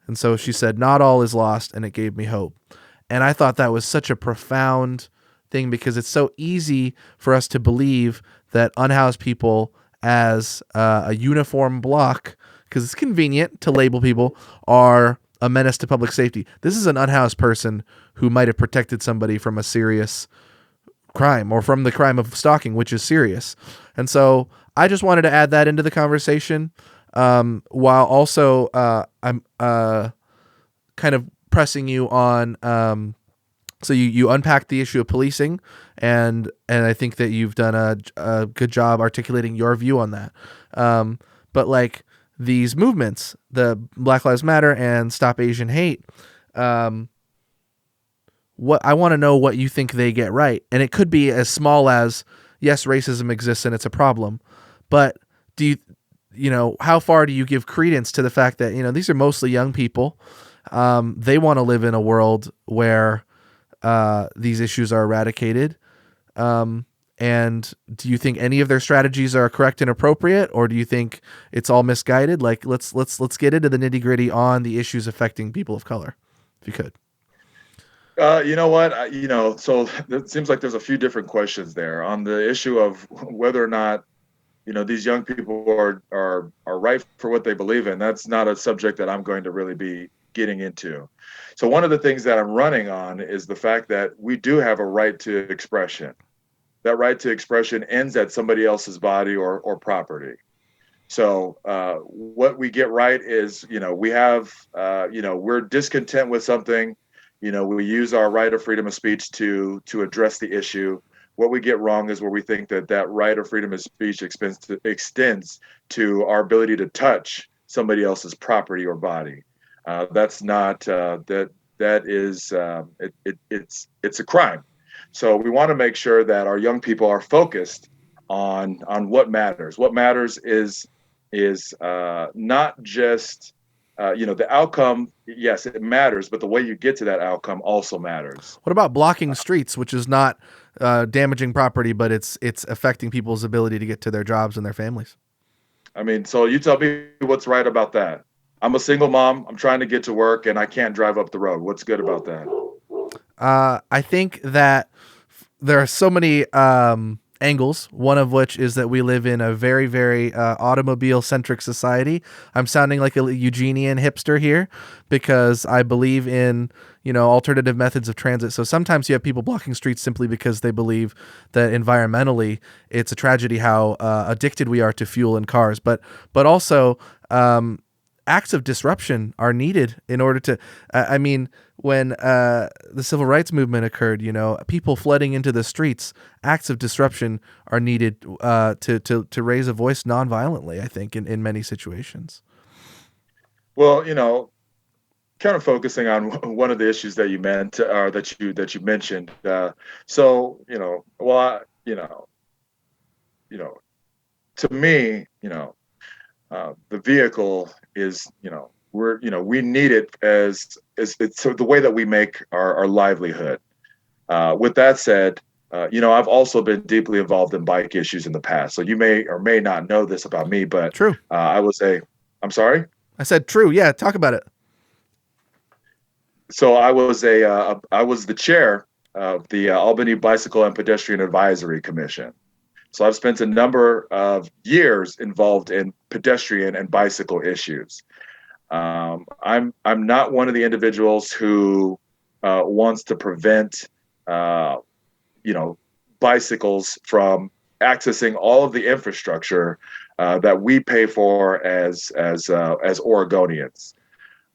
And so she said, not all is lost, and it gave me hope. And I thought that was such a profound thing, because it's so easy for us to believe that unhoused people as a uniform block, because it's convenient to label people, are a menace to public safety. This is an unhoused person who might have protected somebody from a serious crime, or from the crime of stalking, which is serious. And so I just wanted to add that into the conversation, while also I'm kind of pressing you on. So you unpacked the issue of policing, and I think that you've done a good job articulating your view on that. But like these movements, the Black Lives Matter and Stop Asian Hate, what I want to know what you think they get right. And it could be as small as, yes, racism exists and it's a problem, but how far do you give credence to the fact that, these are mostly young people. They want to live in a world where these issues are eradicated. And do you think any of their strategies are correct and appropriate, or do you think it's all misguided? Like, let's get into the nitty-gritty on the issues affecting people of color, if you could. You know what? So it seems like there's a few different questions there on the issue of whether or not, these young people are right for what they believe in. That's not a subject that I'm going to really be getting into. So one of the things that I'm running on is the fact that we do have a right to expression. That right to expression ends at somebody else's body or property. So what we get right is, we have, we're discontent with something. We use our right of freedom of speech to address the issue. What we get wrong is where we think that right of freedom of speech extends to our ability to touch somebody else's property or body. That's not that is it's a crime. So we want to make sure that our young people are focused on what matters. What matters is not just the outcome. Yes, it matters, but the way you get to that outcome also matters. What about blocking streets, which is not damaging property, but it's affecting people's ability to get to their jobs and their families? I mean, so you tell me what's right about that. I'm a single mom. I'm trying to get to work, and I can't drive up the road. What's good about that? I think that there are so many angles, one of which is that we live in a very, very automobile-centric society. I'm sounding like a Eugenian hipster here because I believe in, alternative methods of transit. So sometimes you have people blocking streets simply because they believe that environmentally it's a tragedy how addicted we are to fuel and cars. But also acts of disruption are needed in order to, when the civil rights movement occurred, people flooding into the streets, acts of disruption are needed to raise a voice nonviolently, I think, in many situations. Well, kind of focusing on one of the issues that you meant, or that you mentioned. To me, the vehicle is, we need it as it's so the way that we make our livelihood. With that said, I've also been deeply involved in bike issues in the past. So you may or may not know this about me, but true. I'm sorry? I said true. Yeah, talk about it. So I was the chair of the Albany Bicycle and Pedestrian Advisory Commission. So I've spent a number of years involved in pedestrian and bicycle issues. I'm not one of the individuals who wants to prevent bicycles from accessing all of the infrastructure that we pay for as Oregonians.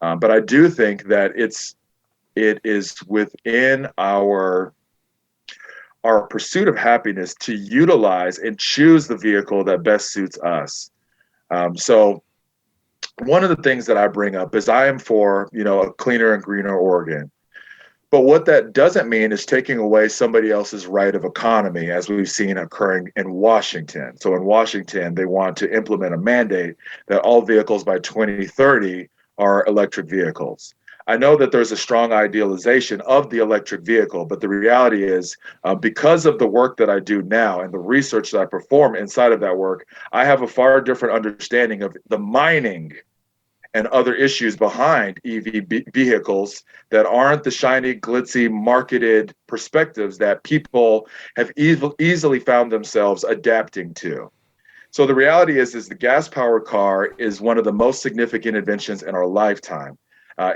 But I do think that it is within our pursuit of happiness to utilize and choose the vehicle that best suits us. So one of the things that I bring up is I am for, a cleaner and greener Oregon. But what that doesn't mean is taking away somebody else's right of economy, as we've seen occurring in Washington. So in Washington, they want to implement a mandate that all vehicles by 2030 are electric vehicles. I know that there's a strong idealization of the electric vehicle, but the reality is, because of the work that I do now and the research that I perform inside of that work, I have a far different understanding of the mining and other issues behind vehicles that aren't the shiny, glitzy, marketed perspectives that people have easily found themselves adapting to. So the reality is the gas-powered car is one of the most significant inventions in our lifetime.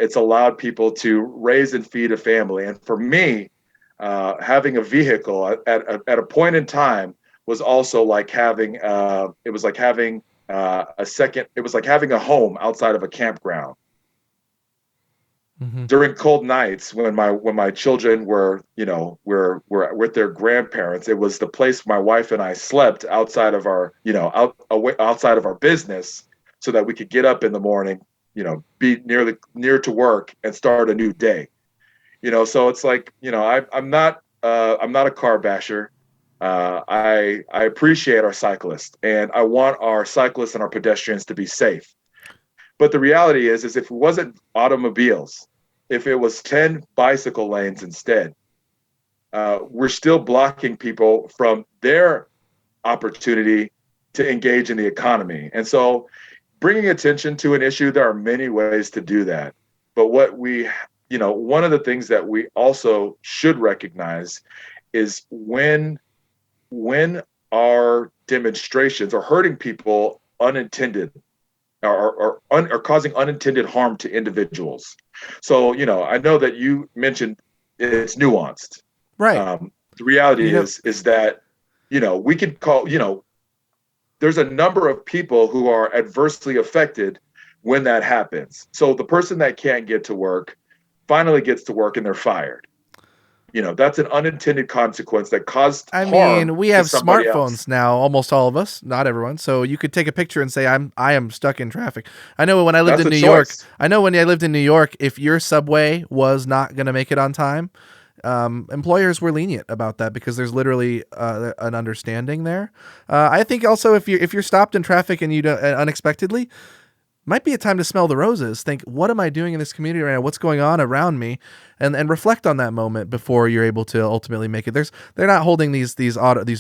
It's allowed people to raise and feed a family. And for me, having a vehicle at a point in time was also like having it was like having a second. It was like having a home outside of a campground. Mm-hmm. During cold nights when my children were with their grandparents, it was the place my wife and I slept outside of our outside of our business, so that we could get up in the morning, be near to work and start a new day. So it's like, I'm not a car basher. I appreciate our cyclists, and I want our cyclists and our pedestrians to be safe. But the reality is if it wasn't automobiles, if it was 10 bicycle lanes instead, we're still blocking people from their opportunity to engage in the economy. And so bringing attention to an issue, there are many ways to do that. But one of the things that we also should recognize is when our demonstrations are hurting people unintended, or causing unintended harm to individuals. So, I know that you mentioned it's nuanced. Right. The reality is that, we could call, there's a number of people who are adversely affected when that happens. So the person that can't get to work finally gets to work and they're fired. That's an unintended consequence that caused harm we to have somebody else. smartphones now, almost all of us, not everyone. So you could take a picture and say, I am stuck in traffic. I know when I lived That's in a New York, choice. if your subway was not going to make it on time, employers were lenient about that because there's literally an understanding there. I think also if you're stopped in traffic and you don't unexpectedly, might be a time to smell the roses. Think, what am I doing in this community right now? What's going on around me? And reflect on that moment before you're able to ultimately make it. They're not holding these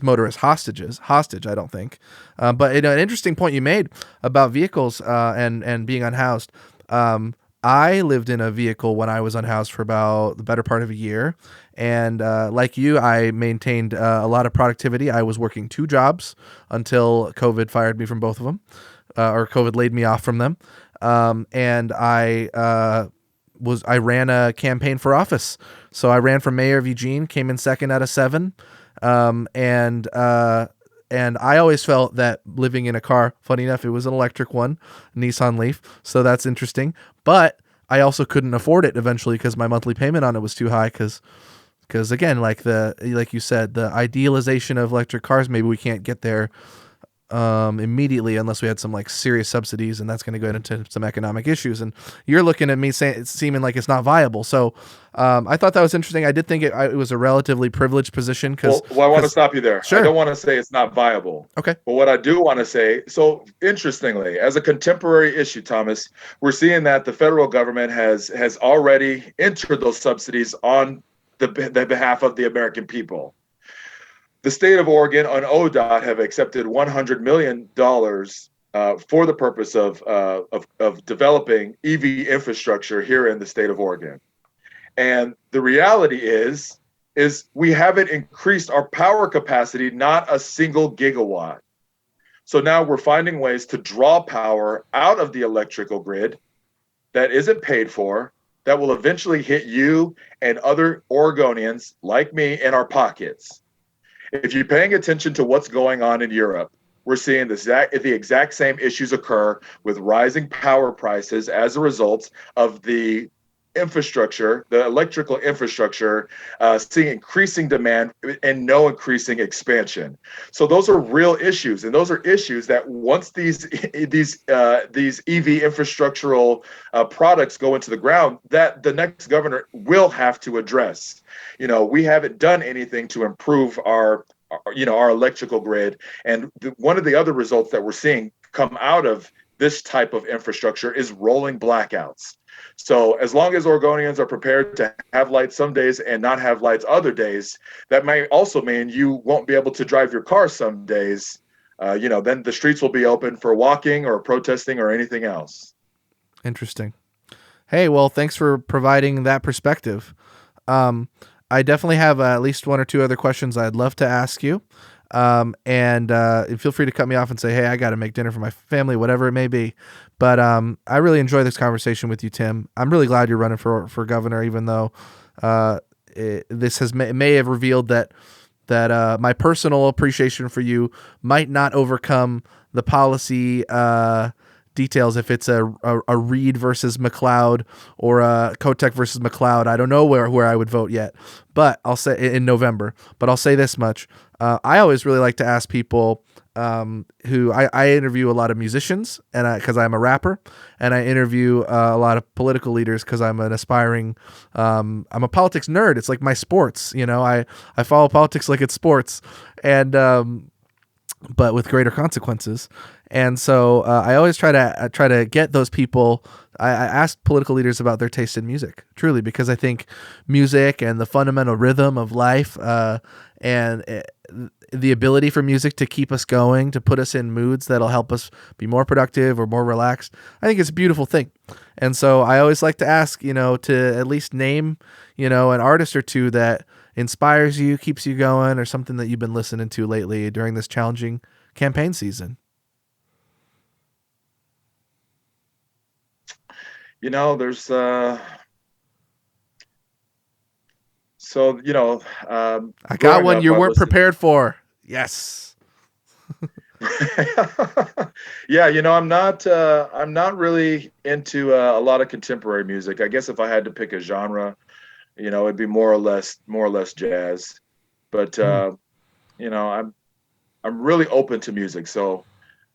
motorists hostage, I don't think. But an interesting point you made about vehicles and being unhoused. I lived in a vehicle when I was unhoused for about the better part of a year. And like you, I maintained a lot of productivity. I was working 2 jobs until COVID fired me from both of them. Or COVID laid me off from them. And I ran a campaign for office. So I ran for mayor of Eugene, came in second out of 7. And I always felt that living in a car, funny enough, it was an electric one, Nissan Leaf. So that's interesting. But I also couldn't afford it eventually because my monthly payment on it was too high because again, like you said, the idealization of electric cars, maybe we can't get there immediately unless we had some like serious subsidies, and that's going to go into some economic issues. And you're looking at me saying it's seeming like it's not viable. So I thought that was interesting. I did think it was a relatively privileged position because. Well, I want to stop you there. Sure. I don't want to say it's not viable. Okay. But what I do want to say, so interestingly, as a contemporary issue, Thomas, we're seeing that the federal government has already entered those subsidies on the behalf of the American people. The state of Oregon and ODOT have accepted $100 million for the purpose of developing EV infrastructure here in the state of Oregon. And the reality is we haven't increased our power capacity, not a single gigawatt. So now we're finding ways to draw power out of the electrical grid that isn't paid for, that will eventually hit you and other Oregonians like me in our pockets. If you're paying attention to what's going on in Europe, we're seeing the exact same issues occur with rising power prices as a result of the infrastructure, the electrical infrastructure, seeing increasing demand and no increasing expansion. So those are real issues, and those are issues that once these EV infrastructural products go into the ground, that the next governor will have to address. We haven't done anything to improve our electrical grid, and one of the other results that we're seeing come out of this type of infrastructure is rolling blackouts. So as long as Oregonians are prepared to have lights some days and not have lights other days, that might also mean you won't be able to drive your car some days. Then the streets will be open for walking or protesting or anything else. Interesting. Hey, well, thanks for providing that perspective. Um, I definitely have at least one or two other questions I'd love to ask you. And feel free to cut me off and say, hey, I got to make dinner for my family, whatever it may be. But I really enjoy this conversation with you, Tim. I'm really glad you're running for governor, even though this may have revealed that my personal appreciation for you might not overcome the policy details. If it's a Reed versus McCloud or a Kotek versus McCloud, I don't know where I would vote yet, but I'll say in November. But I'll say this much: I always really like to ask people who I interview a lot of musicians, and because I'm a rapper, and I interview a lot of political leaders because I'm an aspiring. I'm a politics nerd. It's like my sports. I follow politics like it's sports, and but with greater consequences. And so I always try to get those people. I ask political leaders about their taste in music, truly, because I think music and the fundamental rhythm of life and the ability for music to keep us going, to put us in moods that'll help us be more productive or more relaxed, I think it's a beautiful thing. And so I always like to ask, to at least name, an artist or two that inspires you, keeps you going, or something that you've been listening to lately during this challenging campaign season. There's I got one you weren't prepared for. Yes. Yeah, I'm not really into a lot of contemporary music. I guess if I had to pick a genre, it'd be more or less jazz. But I'm really open to music, so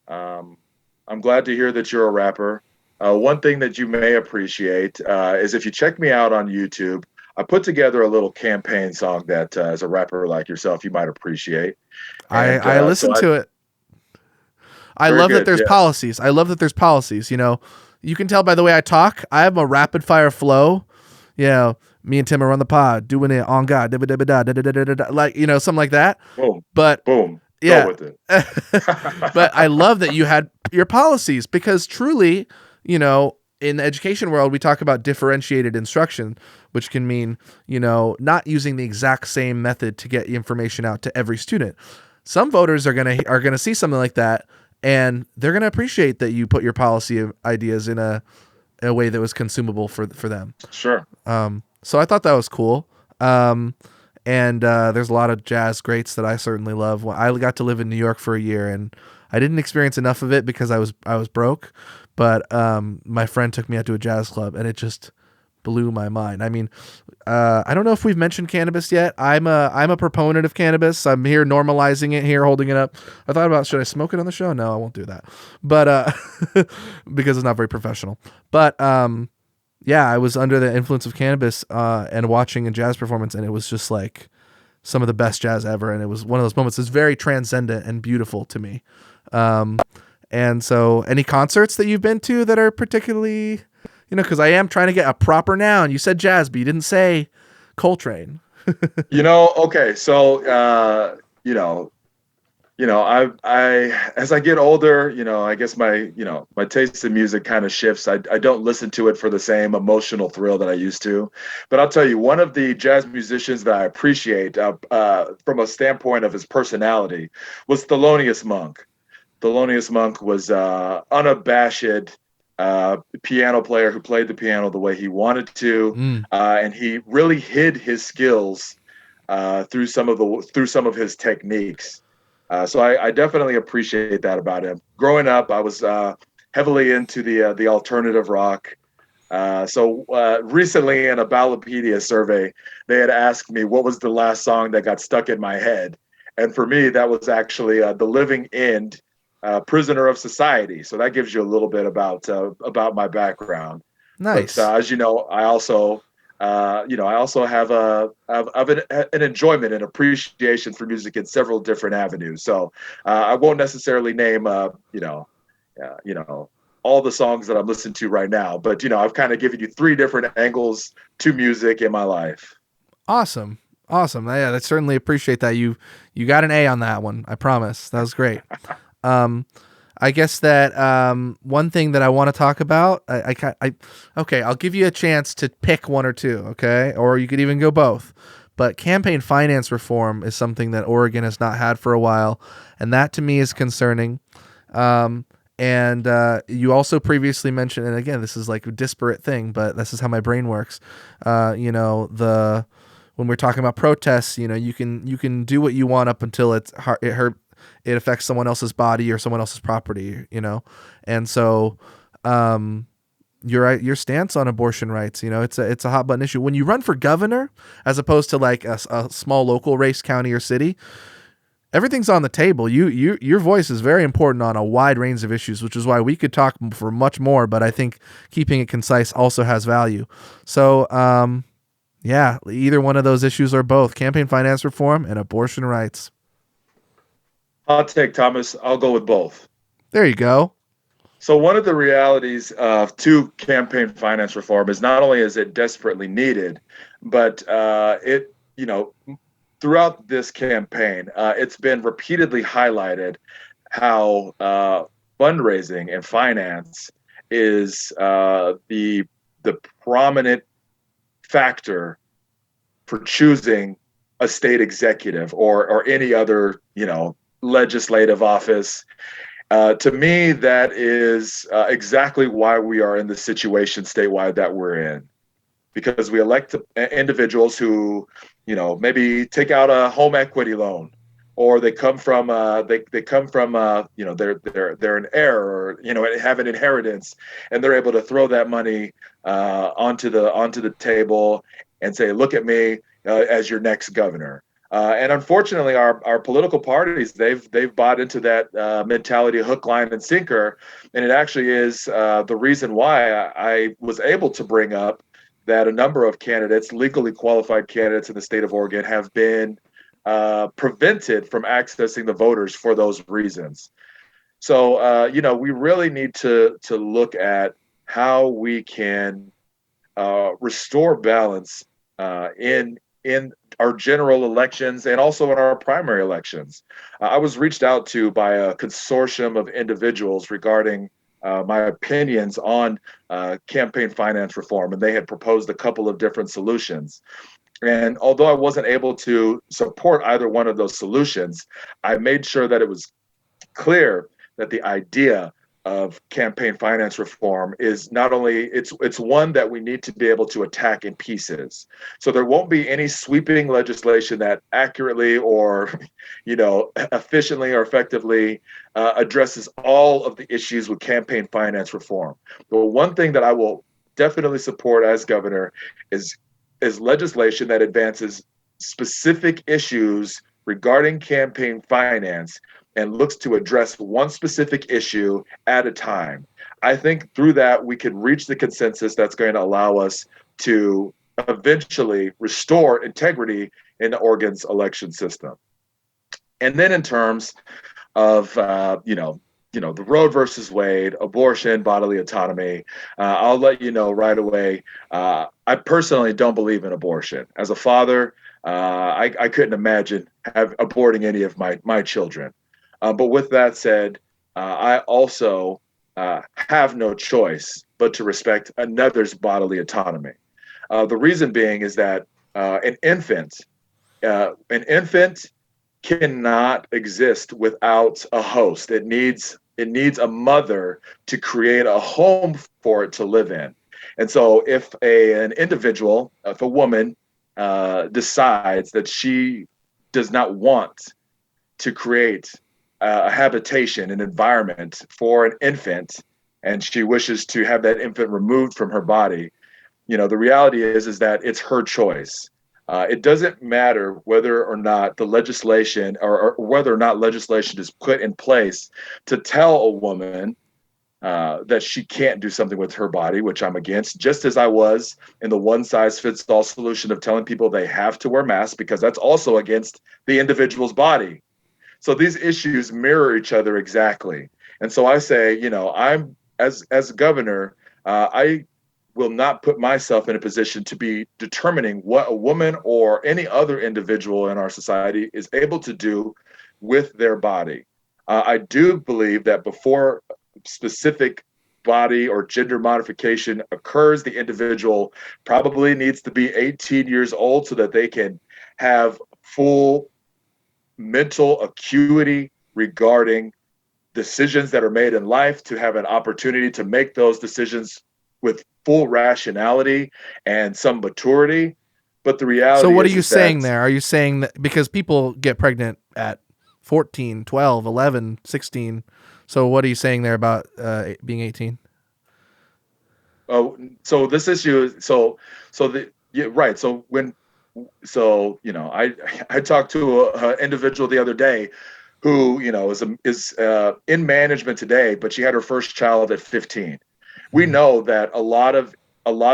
I'm glad to hear that you're a rapper. One thing that you may appreciate is if you check me out on YouTube, I put together a little campaign song that, as a rapper like yourself, you might appreciate. And I listened to it. I love that there's policies. I love that there's policies. You can tell by the way I talk. I have a rapid fire flow. Me and Tim are on the pod doing it on God, like something like that. Boom, but boom, yeah, go with it. But I love that you had your policies, because truly, in the education world, we talk about differentiated instruction, which can mean, not using the exact same method to get information out to every student. Some voters are gonna see something like that, and they're gonna appreciate that you put your policy ideas in a way that was consumable for them. Sure. So I thought that was cool. And there's a lot of jazz greats that I certainly love. I got to live in New York for a year, and I didn't experience enough of it because I was broke. But my friend took me out to a jazz club, and it just blew my mind. I mean, I don't know if we've mentioned cannabis yet. I'm a proponent of cannabis. I'm here normalizing it, here holding it up. I thought about, should I smoke it on the show? No, I won't do that. But because it's not very professional. But yeah, I was under the influence of cannabis and watching a jazz performance, and it was just like some of the best jazz ever. And it was one of those moments that's very transcendent and beautiful to me. And so any concerts that you've been to that are particularly, because I am trying to get a proper noun. You said jazz, but you didn't say Coltrane. Okay. So, I as I get older, I guess my taste in music kind of shifts. I don't listen to it for the same emotional thrill that I used to. But I'll tell you, one of the jazz musicians that I appreciate from a standpoint of his personality was Thelonious Monk. Thelonious Monk was unabashed piano player who played the piano the way he wanted to, and he really hid his skills through some of his techniques. So I definitely appreciate that about him. Growing up, I was heavily into the alternative rock. So recently in a Ballotpedia survey, they had asked me what was the last song that got stuck in my head. And for me, that was actually The Living End, Prisoner of Society. So that gives you a little bit about my background. Nice. But as you know, I also have an enjoyment and appreciation for music in several different avenues. So I won't necessarily name all the songs that I'm listening to right now. But I've kind of given you three different angles to music in my life. Awesome. Awesome. Yeah, I certainly appreciate that. You got an A on that one. I promise. That was great. Um, I guess that one thing that I want to talk about, okay, I'll give you a chance to pick one or two, okay? Or you could even go both. But campaign finance reform is something that Oregon has not had for a while, and that to me is concerning. And you also previously mentioned, and again, this is like a disparate thing, but this is how my brain works. When we're talking about protests, you can do what you want up until it affects someone else's body or someone else's property, and so your stance on abortion rights, it's a hot button issue. When you run for governor, as opposed to like a small local race, county or city, everything's on the table. Your voice is very important on a wide range of issues, which is why we could talk for much more. But I think keeping it concise also has value. So, yeah, either one of those issues or both: campaign finance reform and abortion rights. I'll take Thomas. I'll go with both. There you go. So one of the realities of campaign finance reform is not only is it desperately needed, but throughout this campaign, it's been repeatedly highlighted how fundraising and finance is the prominent factor for choosing a state executive or any other legislative office. To me, that is exactly why we are in the situation statewide that we're in, because we elect individuals who, maybe take out a home equity loan, or they come from they're an heir, or have an inheritance, and they're able to throw that money onto the table and say, "Look at me as your next governor." And unfortunately, our political parties, they've bought into that mentality, hook, line, and sinker, and it actually is the reason why I was able to bring up that a number of candidates, legally qualified candidates in the state of Oregon, have been prevented from accessing the voters for those reasons. So, we really need to look at how we can restore balance in our general elections and also in our primary elections. I was reached out to by a consortium of individuals regarding my opinions on campaign finance reform, and they had proposed a couple of different solutions. And although I wasn't able to support either one of those solutions, I made sure that it was clear that the idea of campaign finance reform is not only it's one that we need to be able to attack in pieces. So there won't be any sweeping legislation that accurately or efficiently or effectively addresses all of the issues with campaign finance reform. But one thing that I will definitely support as governor is legislation that advances specific issues regarding campaign finance and looks to address one specific issue at a time. I think through that, we can reach the consensus that's going to allow us to eventually restore integrity in Oregon's election system. And then in terms of, the Roe versus Wade, abortion, bodily autonomy, I'll let you know right away. I personally don't believe in abortion. As a father, I couldn't imagine aborting any of my children. But with that said, I also have no choice but to respect another's bodily autonomy. The reason being is that an infant cannot exist without a host. It needs a mother to create a home for it to live in. And so if an individual, if a woman decides that she does not want to create a habitation, an environment for an infant, and she wishes to have that infant removed from her body, the reality is that it's her choice. It doesn't matter whether or not the legislation or whether or not legislation is put in place to tell a woman that she can't do something with her body, which I'm against, just as I was in the one-size-fits-all solution of telling people they have to wear masks, because that's also against the individual's body. So these issues mirror each other exactly. And so I say, as governor, I will not put myself in a position to be determining what a woman or any other individual in our society is able to do with their body. I do believe that before specific body or gender modification occurs, the individual probably needs to be 18 years old so that they can have full mental acuity regarding decisions that are made in life, to have an opportunity to make those decisions with full rationality and some maturity. But the So reality what are is, you is saying that, there? Are you saying that because people get pregnant at 14, 12, 11, 16? So what are you saying there about being 18? so this issue is so the yeah, right. So when so you know I talked to an individual the other day who is in management today, but she had her first child at 15. We Mhm. know that a lot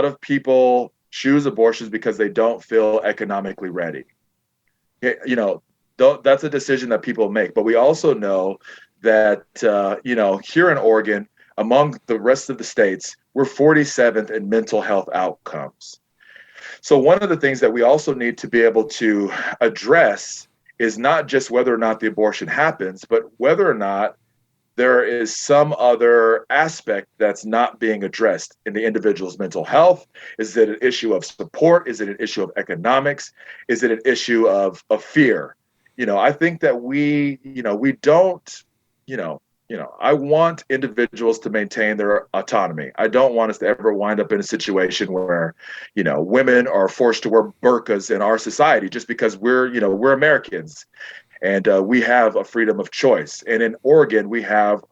of people choose abortions because they don't feel economically ready. You know, that's a decision that people make. But we also know that here in Oregon, among the rest of the states, we're 47th in mental health outcomes. So one of the things that we also need to be able to address is not just whether or not the abortion happens, but whether or not there is some other aspect that's not being addressed in the individual's mental health. Is it an issue of support? Is it an issue of economics? Is it an issue of fear? I think that we don't, you know, I want individuals to maintain their autonomy. I don't want us to ever wind up in a situation where, women are forced to wear burqas in our society just because we're Americans, and we have a freedom of choice. And in Oregon, we have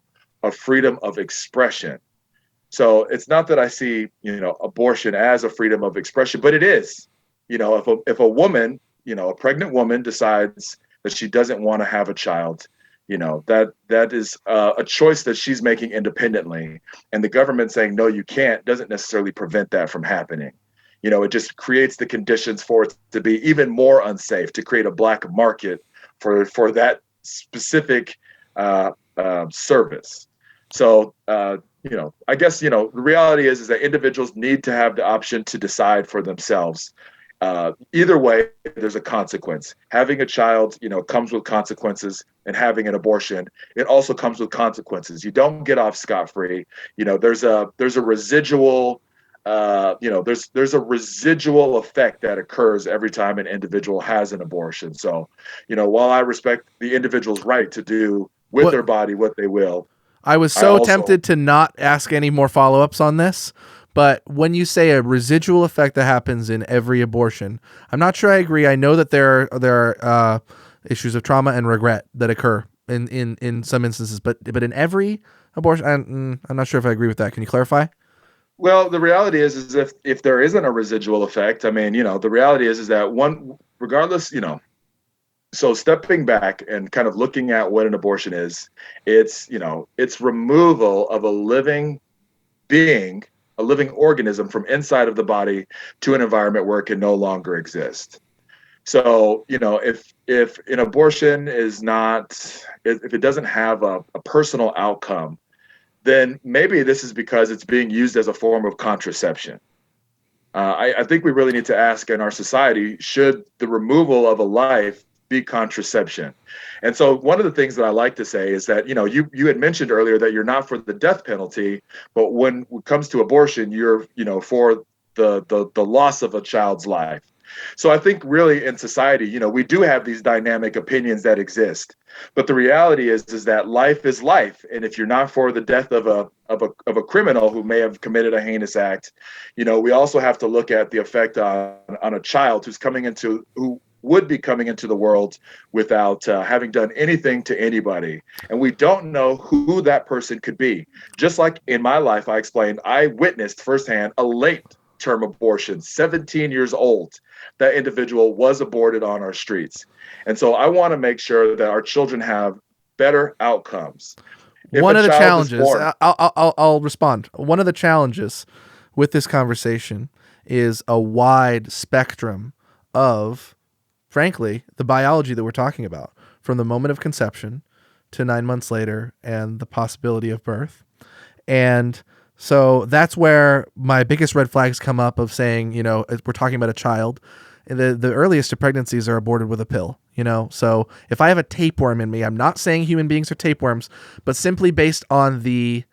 a freedom of expression. So it's not that I see, abortion as a freedom of expression, but it is. If a woman, a pregnant woman decides that she doesn't want to have a child, that is a choice that she's making independently. And the government saying, no, you can't, doesn't necessarily prevent that from happening. It just creates the conditions for it to be even more unsafe, to create a black market for that specific service. So, I guess, the reality is that individuals need to have the option to decide for themselves. Either way, there's a consequence. Having a child, comes with consequences, and having an abortion, it also comes with consequences. You don't get off scot-free. There's a residual there's a residual effect that occurs every time an individual has an abortion. So, while I respect the individual's right to do with What their body what they will, I was I so also tempted to not ask any more follow-ups on this, but when you say a residual effect that happens in every abortion, I'm not sure I agree. I know that there are issues of trauma and regret that occur in some instances, but in every abortion, I'm not sure if I agree with that. Can you clarify? well, the reality is if there isn't a residual effect, I mean, the reality is that one, regardless, so stepping back and kind of looking at what an abortion is, it's removal of a living being, a living organism from inside of the body to an environment where it can no longer exist. So, if an abortion is not, if it doesn't have a personal outcome, then maybe this is because it's being used as a form of contraception. I think we really need to ask in our society, should the removal of a life be contraception? And so one of the things that I like to say is that, you had mentioned earlier that you're not for the death penalty, but when it comes to abortion, you're, for the loss of a child's life. So I think really in society, we do have these dynamic opinions that exist. But the reality is that life is life. And if you're not for the death of a criminal who may have committed a heinous act, we also have to look at the effect on a child who would be coming into the world without having done anything to anybody. And we don't know who that person could be. Just like in my life, I explained, I witnessed firsthand a late term abortion, 17 years old. That individual was aborted on our streets. And so I want to make sure that our children have better outcomes. If a One of the child is challenges, born, I'll respond. One of the challenges with this conversation is a wide spectrum of, frankly, the biology that we're talking about, from the moment of conception to 9 months later and the possibility of birth. And so that's where my biggest red flags come up of saying, we're talking about a child. The earliest of pregnancies are aborted with a pill, So if I have a tapeworm in me, I'm not saying human beings are tapeworms, but simply based on the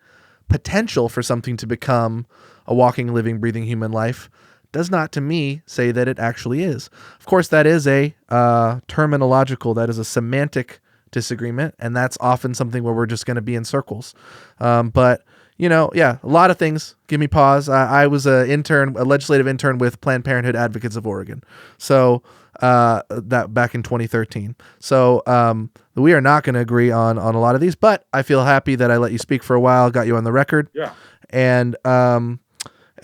potential for something to become a walking, living, breathing human life does not, to me, say that it actually is. Of course, that is a terminological, that is a semantic disagreement, and that's often something where we're just going to be in circles. But a lot of things give me pause. I was a legislative intern with Planned Parenthood Advocates of Oregon. So that back in 2013. So we are not going to agree on a lot of these, but I feel happy that I let you speak for a while, got you on the record. Yeah.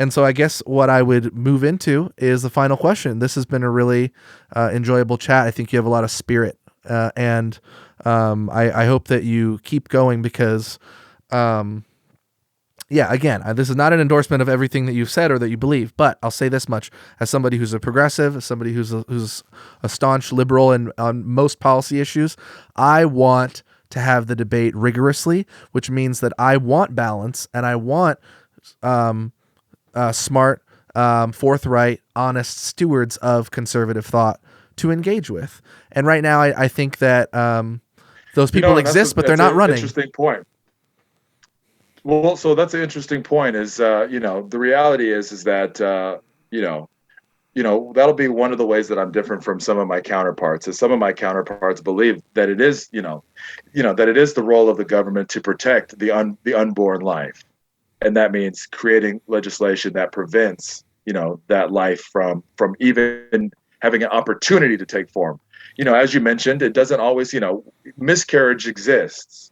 And so I guess what I would move into is the final question. This has been a really enjoyable chat. I think you have a lot of spirit, and I hope that you keep going because, again, this is not an endorsement of everything that you've said or that you believe, but I'll say this much. As somebody who's a progressive, as somebody who's a staunch liberal on most policy issues, I want to have the debate rigorously, which means that I want balance and I want smart, forthright, honest stewards of conservative thought to engage with. And right now, I think that those people exist, but they're not running. Interesting point. Well, so that's an interesting point. Is the reality is that that'll be one of the ways that I'm different from some of my counterparts. Is some of my counterparts believe that it is that it is the role of the government to protect the unborn life. And that means creating legislation that prevents, that life from even having an opportunity to take form. As you mentioned, it doesn't always, miscarriage exists.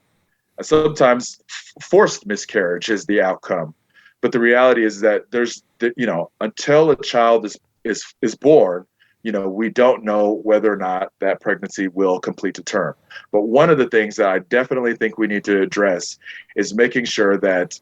Sometimes forced miscarriage is the outcome. But the reality is that there's, until a child is born, we don't know whether or not that pregnancy will complete to term. But one of the things that I definitely think we need to address is making sure that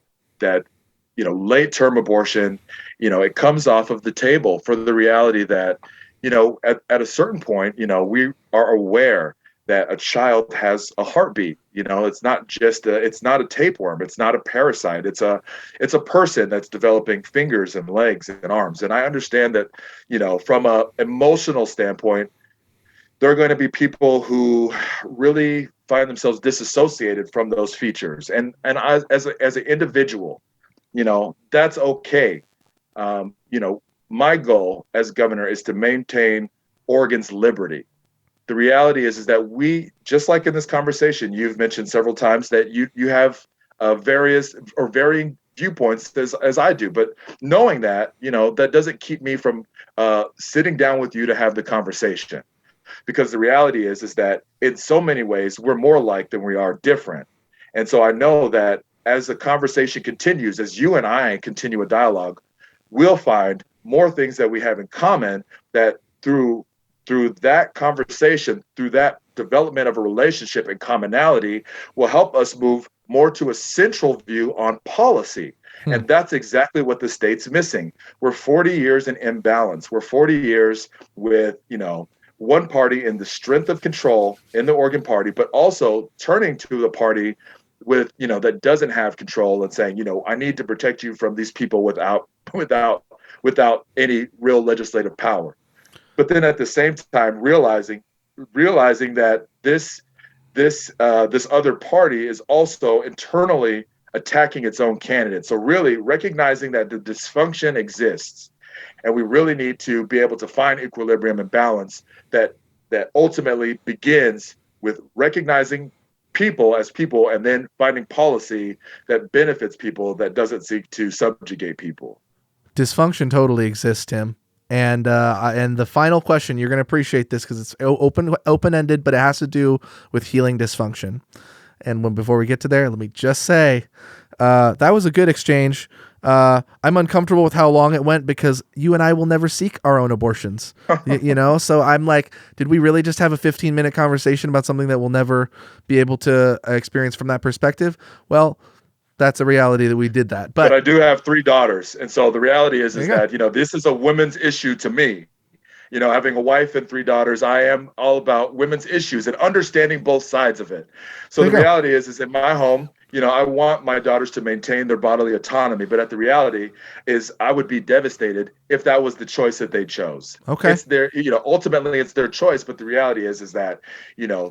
late term abortion, it comes off of the table for the reality that, at a certain point, we are aware that a child has a heartbeat. It's not just it's not a tapeworm. It's not a parasite. It's a person that's developing fingers and legs and arms. And I understand that, from a emotional standpoint, there are going to be people who really find themselves disassociated from those features. And as an individual, that's okay. My goal as governor is to maintain Oregon's liberty. The reality is that we, just like in this conversation, you've mentioned several times that you have various or varying viewpoints as I do. But knowing that, that doesn't keep me from sitting down with you to have the conversation. Because the reality is that in so many ways, we're more alike than we are different. And so I know that as the conversation continues, as you and I continue a dialogue, we'll find more things that we have in common that through that conversation, through that development of a relationship and commonality will help us move more to a central view on policy. And that's exactly what the state's missing. We're 40 years in imbalance. We're 40 years with, one party in the strength of control in the Oregon party, but also turning to the party with, that doesn't have control and saying, I need to protect you from these people without any real legislative power. But then at the same time, realizing that this other party is also internally attacking its own candidate. So really recognizing that the dysfunction exists, and we really need to be able to find equilibrium and balance that ultimately begins with recognizing people as people and then finding policy that benefits people, that doesn't seek to subjugate people. Dysfunction totally exists, Tim. And the final question, you're going to appreciate this because it's open-ended, but it has to do with healing dysfunction. And before we get to there, let me just say that was a good exchange. I'm uncomfortable with how long it went because you and I will never seek our own abortions, So I'm like, did we really just have a 15-minute conversation about something that we'll never be able to experience from that perspective? Well, that's a reality that we did that. But I do have 3 daughters. And so the reality is that, this is a women's issue to me. Having a wife and 3 daughters, I am all about women's issues and understanding both sides of it. So the reality is in my home, I want my daughters to maintain their bodily autonomy, but the reality is I would be devastated if that was the choice that they chose. Okay. It's their, ultimately it's their choice, but the reality is that,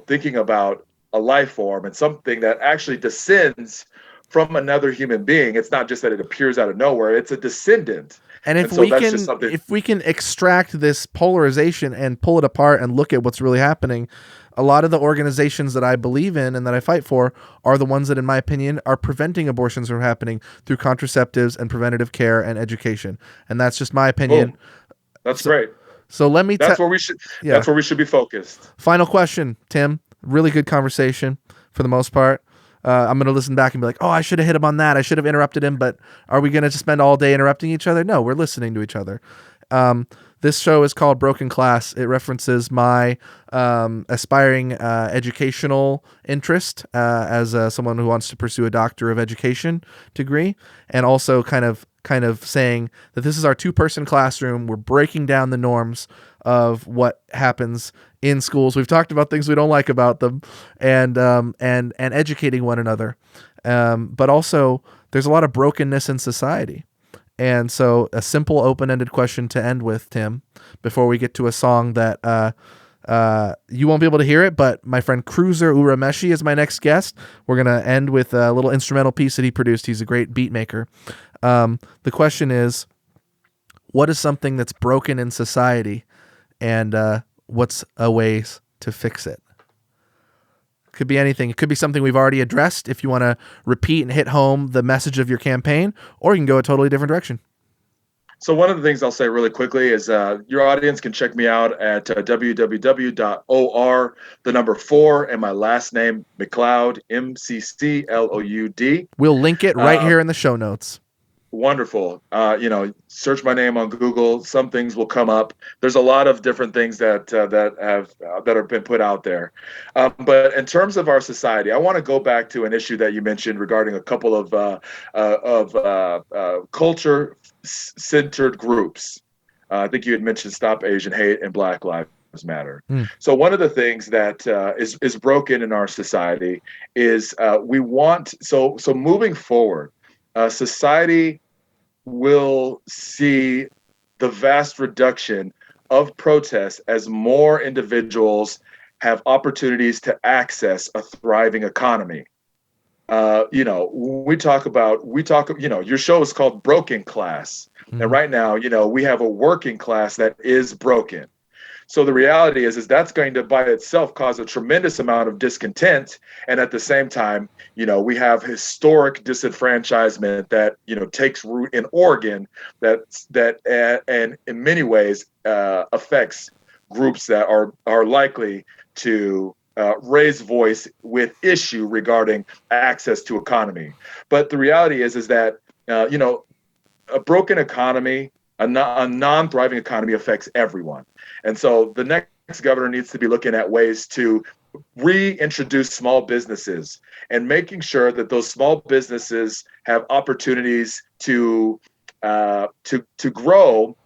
thinking about a life form and something that actually descends from another human being, it's not just that it appears out of nowhere, it's a descendant. And if And so we that's just can something. if we can extract this polarization and pull it apart and look at what's really happening, a lot of the organizations that I believe in and that I fight for are the ones that, in my opinion, are preventing abortions from happening through contraceptives and preventative care and education. And that's just my opinion. Boom. That's So, great. so let me That's where we should. yeah. That's where we should be focused. Final question, Tim. Really good conversation for the most part. I'm going to listen back and be like, oh, I should have hit him on that. I should have interrupted him. But are we going to spend all day interrupting each other? No, we're listening to each other. This show is called Broken Class. It references my aspiring educational interest as someone who wants to pursue a Doctor of Education degree, and also kind of saying that this is our 2-person classroom. We're breaking down the norms of what happens in schools. We've talked about things we don't like about them, and educating one another. But also, there's a lot of brokenness in society. And so a simple open-ended question to end with, Tim, before we get to a song that you won't be able to hear it, but my friend Cruzer Urameshi is my next guest. We're going to end with a little instrumental piece that he produced. He's a great beat maker. The question is, what is something that's broken in society, and what's a ways to fix it? Could be anything. It could be something we've already addressed if you want to repeat and hit home the message of your campaign, or you can go a totally different direction. So one of the things I'll say really quickly is your audience can check me out at www.or, the number 4, and my last name, McCLOUD, MCCLOUD. We'll link it right here in the show notes. Wonderful. Search my name on Google. Some things will come up. There's a lot of different things that have been put out there. But in terms of our society, I want to go back to an issue that you mentioned regarding a couple of culture-centered groups. I think you had mentioned Stop Asian Hate and Black Lives Matter. So one of the things that is broken in our society is we want so moving forward. Society will see the vast reduction of protests as more individuals have opportunities to access a thriving economy. Your show is called Broken Class. And right now, we have a working class that is broken. So the reality is that's going to by itself cause a tremendous amount of discontent. And at the same time, we have historic disenfranchisement that, takes root in Oregon and in many ways affects groups that are likely to raise voice with issue regarding access to economy. But the reality is that, a broken economy, a non-thriving economy affects everyone. And so the next governor needs to be looking at ways to reintroduce small businesses and making sure that those small businesses have opportunities to grow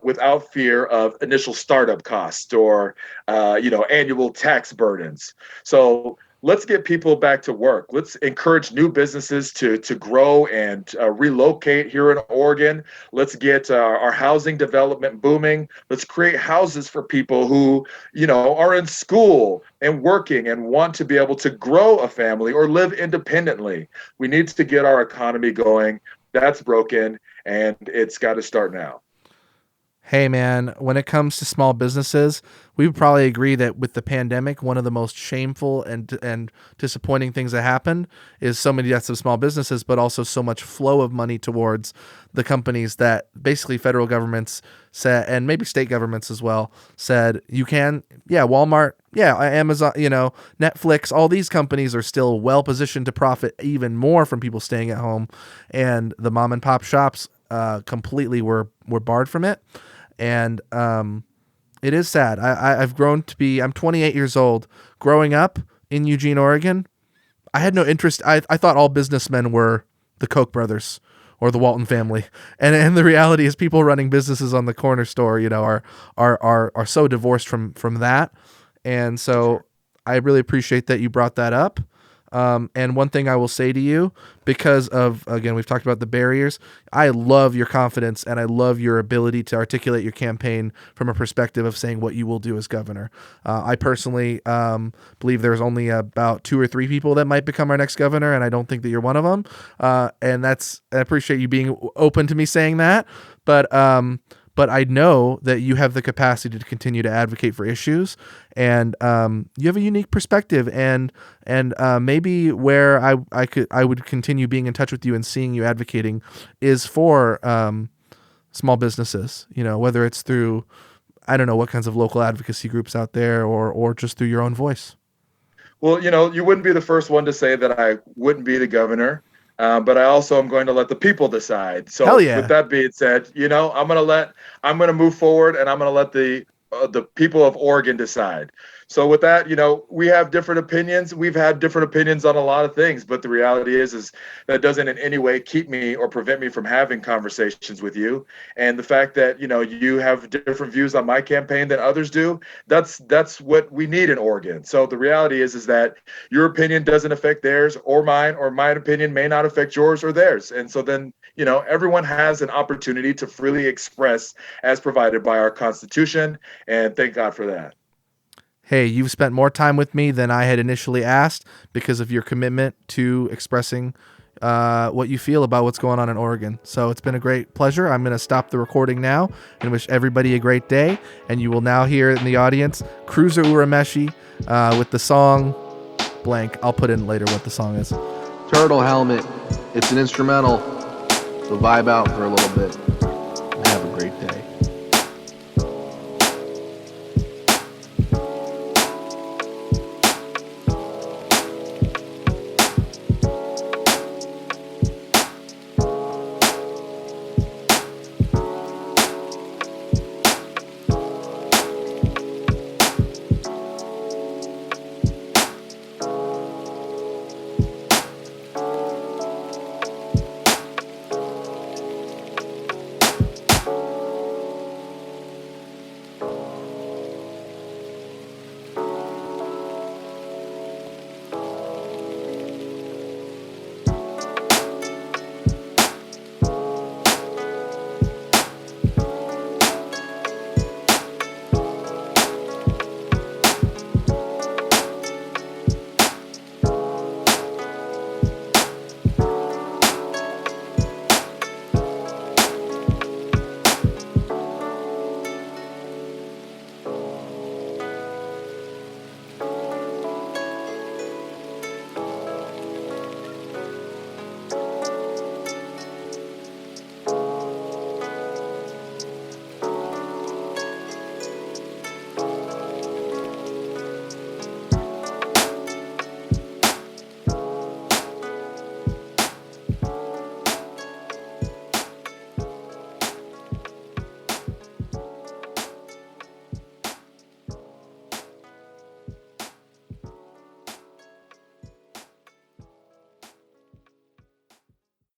without fear of initial startup costs or annual tax burdens. So let's get people back to work. Let's encourage new businesses to grow and relocate here in Oregon. Let's get our housing development booming. Let's create houses for people who, are in school and working and want to be able to grow a family or live independently. We need to get our economy going. That's broken, and it's got to start now. Hey, man, when it comes to small businesses, we would probably agree that with the pandemic, one of the most shameful and disappointing things that happened is so many deaths of small businesses, but also so much flow of money towards the companies that basically federal governments said, and maybe state governments as well, said, Walmart, Amazon, Netflix, all these companies are still well positioned to profit even more from people staying at home. And the mom and pop shops completely were barred from it. And it is sad. I've grown to be, I'm 28 years old. Growing up in Eugene, Oregon, I had no interest. I thought all businessmen were the Koch brothers or the Walton family. And the reality is people running businesses on the corner store, are so divorced from that. And so I really appreciate that you brought that up. And one thing I will say to you, because of, again, we've talked about the barriers, I love your confidence and I love your ability to articulate your campaign from a perspective of saying what you will do as governor. I personally believe there's only about 2 or 3 people that might become our next governor, and I don't think that you're one of them. And I appreciate you being open to me saying that. But I know that you have the capacity to continue to advocate for issues, and you have a unique perspective. And maybe where I would continue being in touch with you and seeing you advocating is for small businesses. Whether it's through, I don't know what kinds of local advocacy groups out there, or just through your own voice. Well, you wouldn't be the first one to say that I wouldn't be the governor. But I also am going to let the people decide. So Hell yeah. with that being said, I'm going to move forward, and I'm going to let the people of Oregon decide. So with that, we have different opinions. We've had different opinions on a lot of things, but the reality is that doesn't in any way keep me or prevent me from having conversations with you. And the fact that, you have different views on my campaign than others do, that's what we need in Oregon. So the reality is that your opinion doesn't affect theirs or mine, or my opinion may not affect yours or theirs. And so then, everyone has an opportunity to freely express as provided by our Constitution. And thank God for that. Hey, you've spent more time with me than I had initially asked because of your commitment to expressing what you feel about what's going on in Oregon. So it's been a great pleasure. I'm going to stop the recording now and wish everybody a great day. And you will now hear in the audience Cruzer Urameshi with the song blank. I'll put in later what the song is. Turtle Helmet. It's an instrumental. So vibe out for a little bit.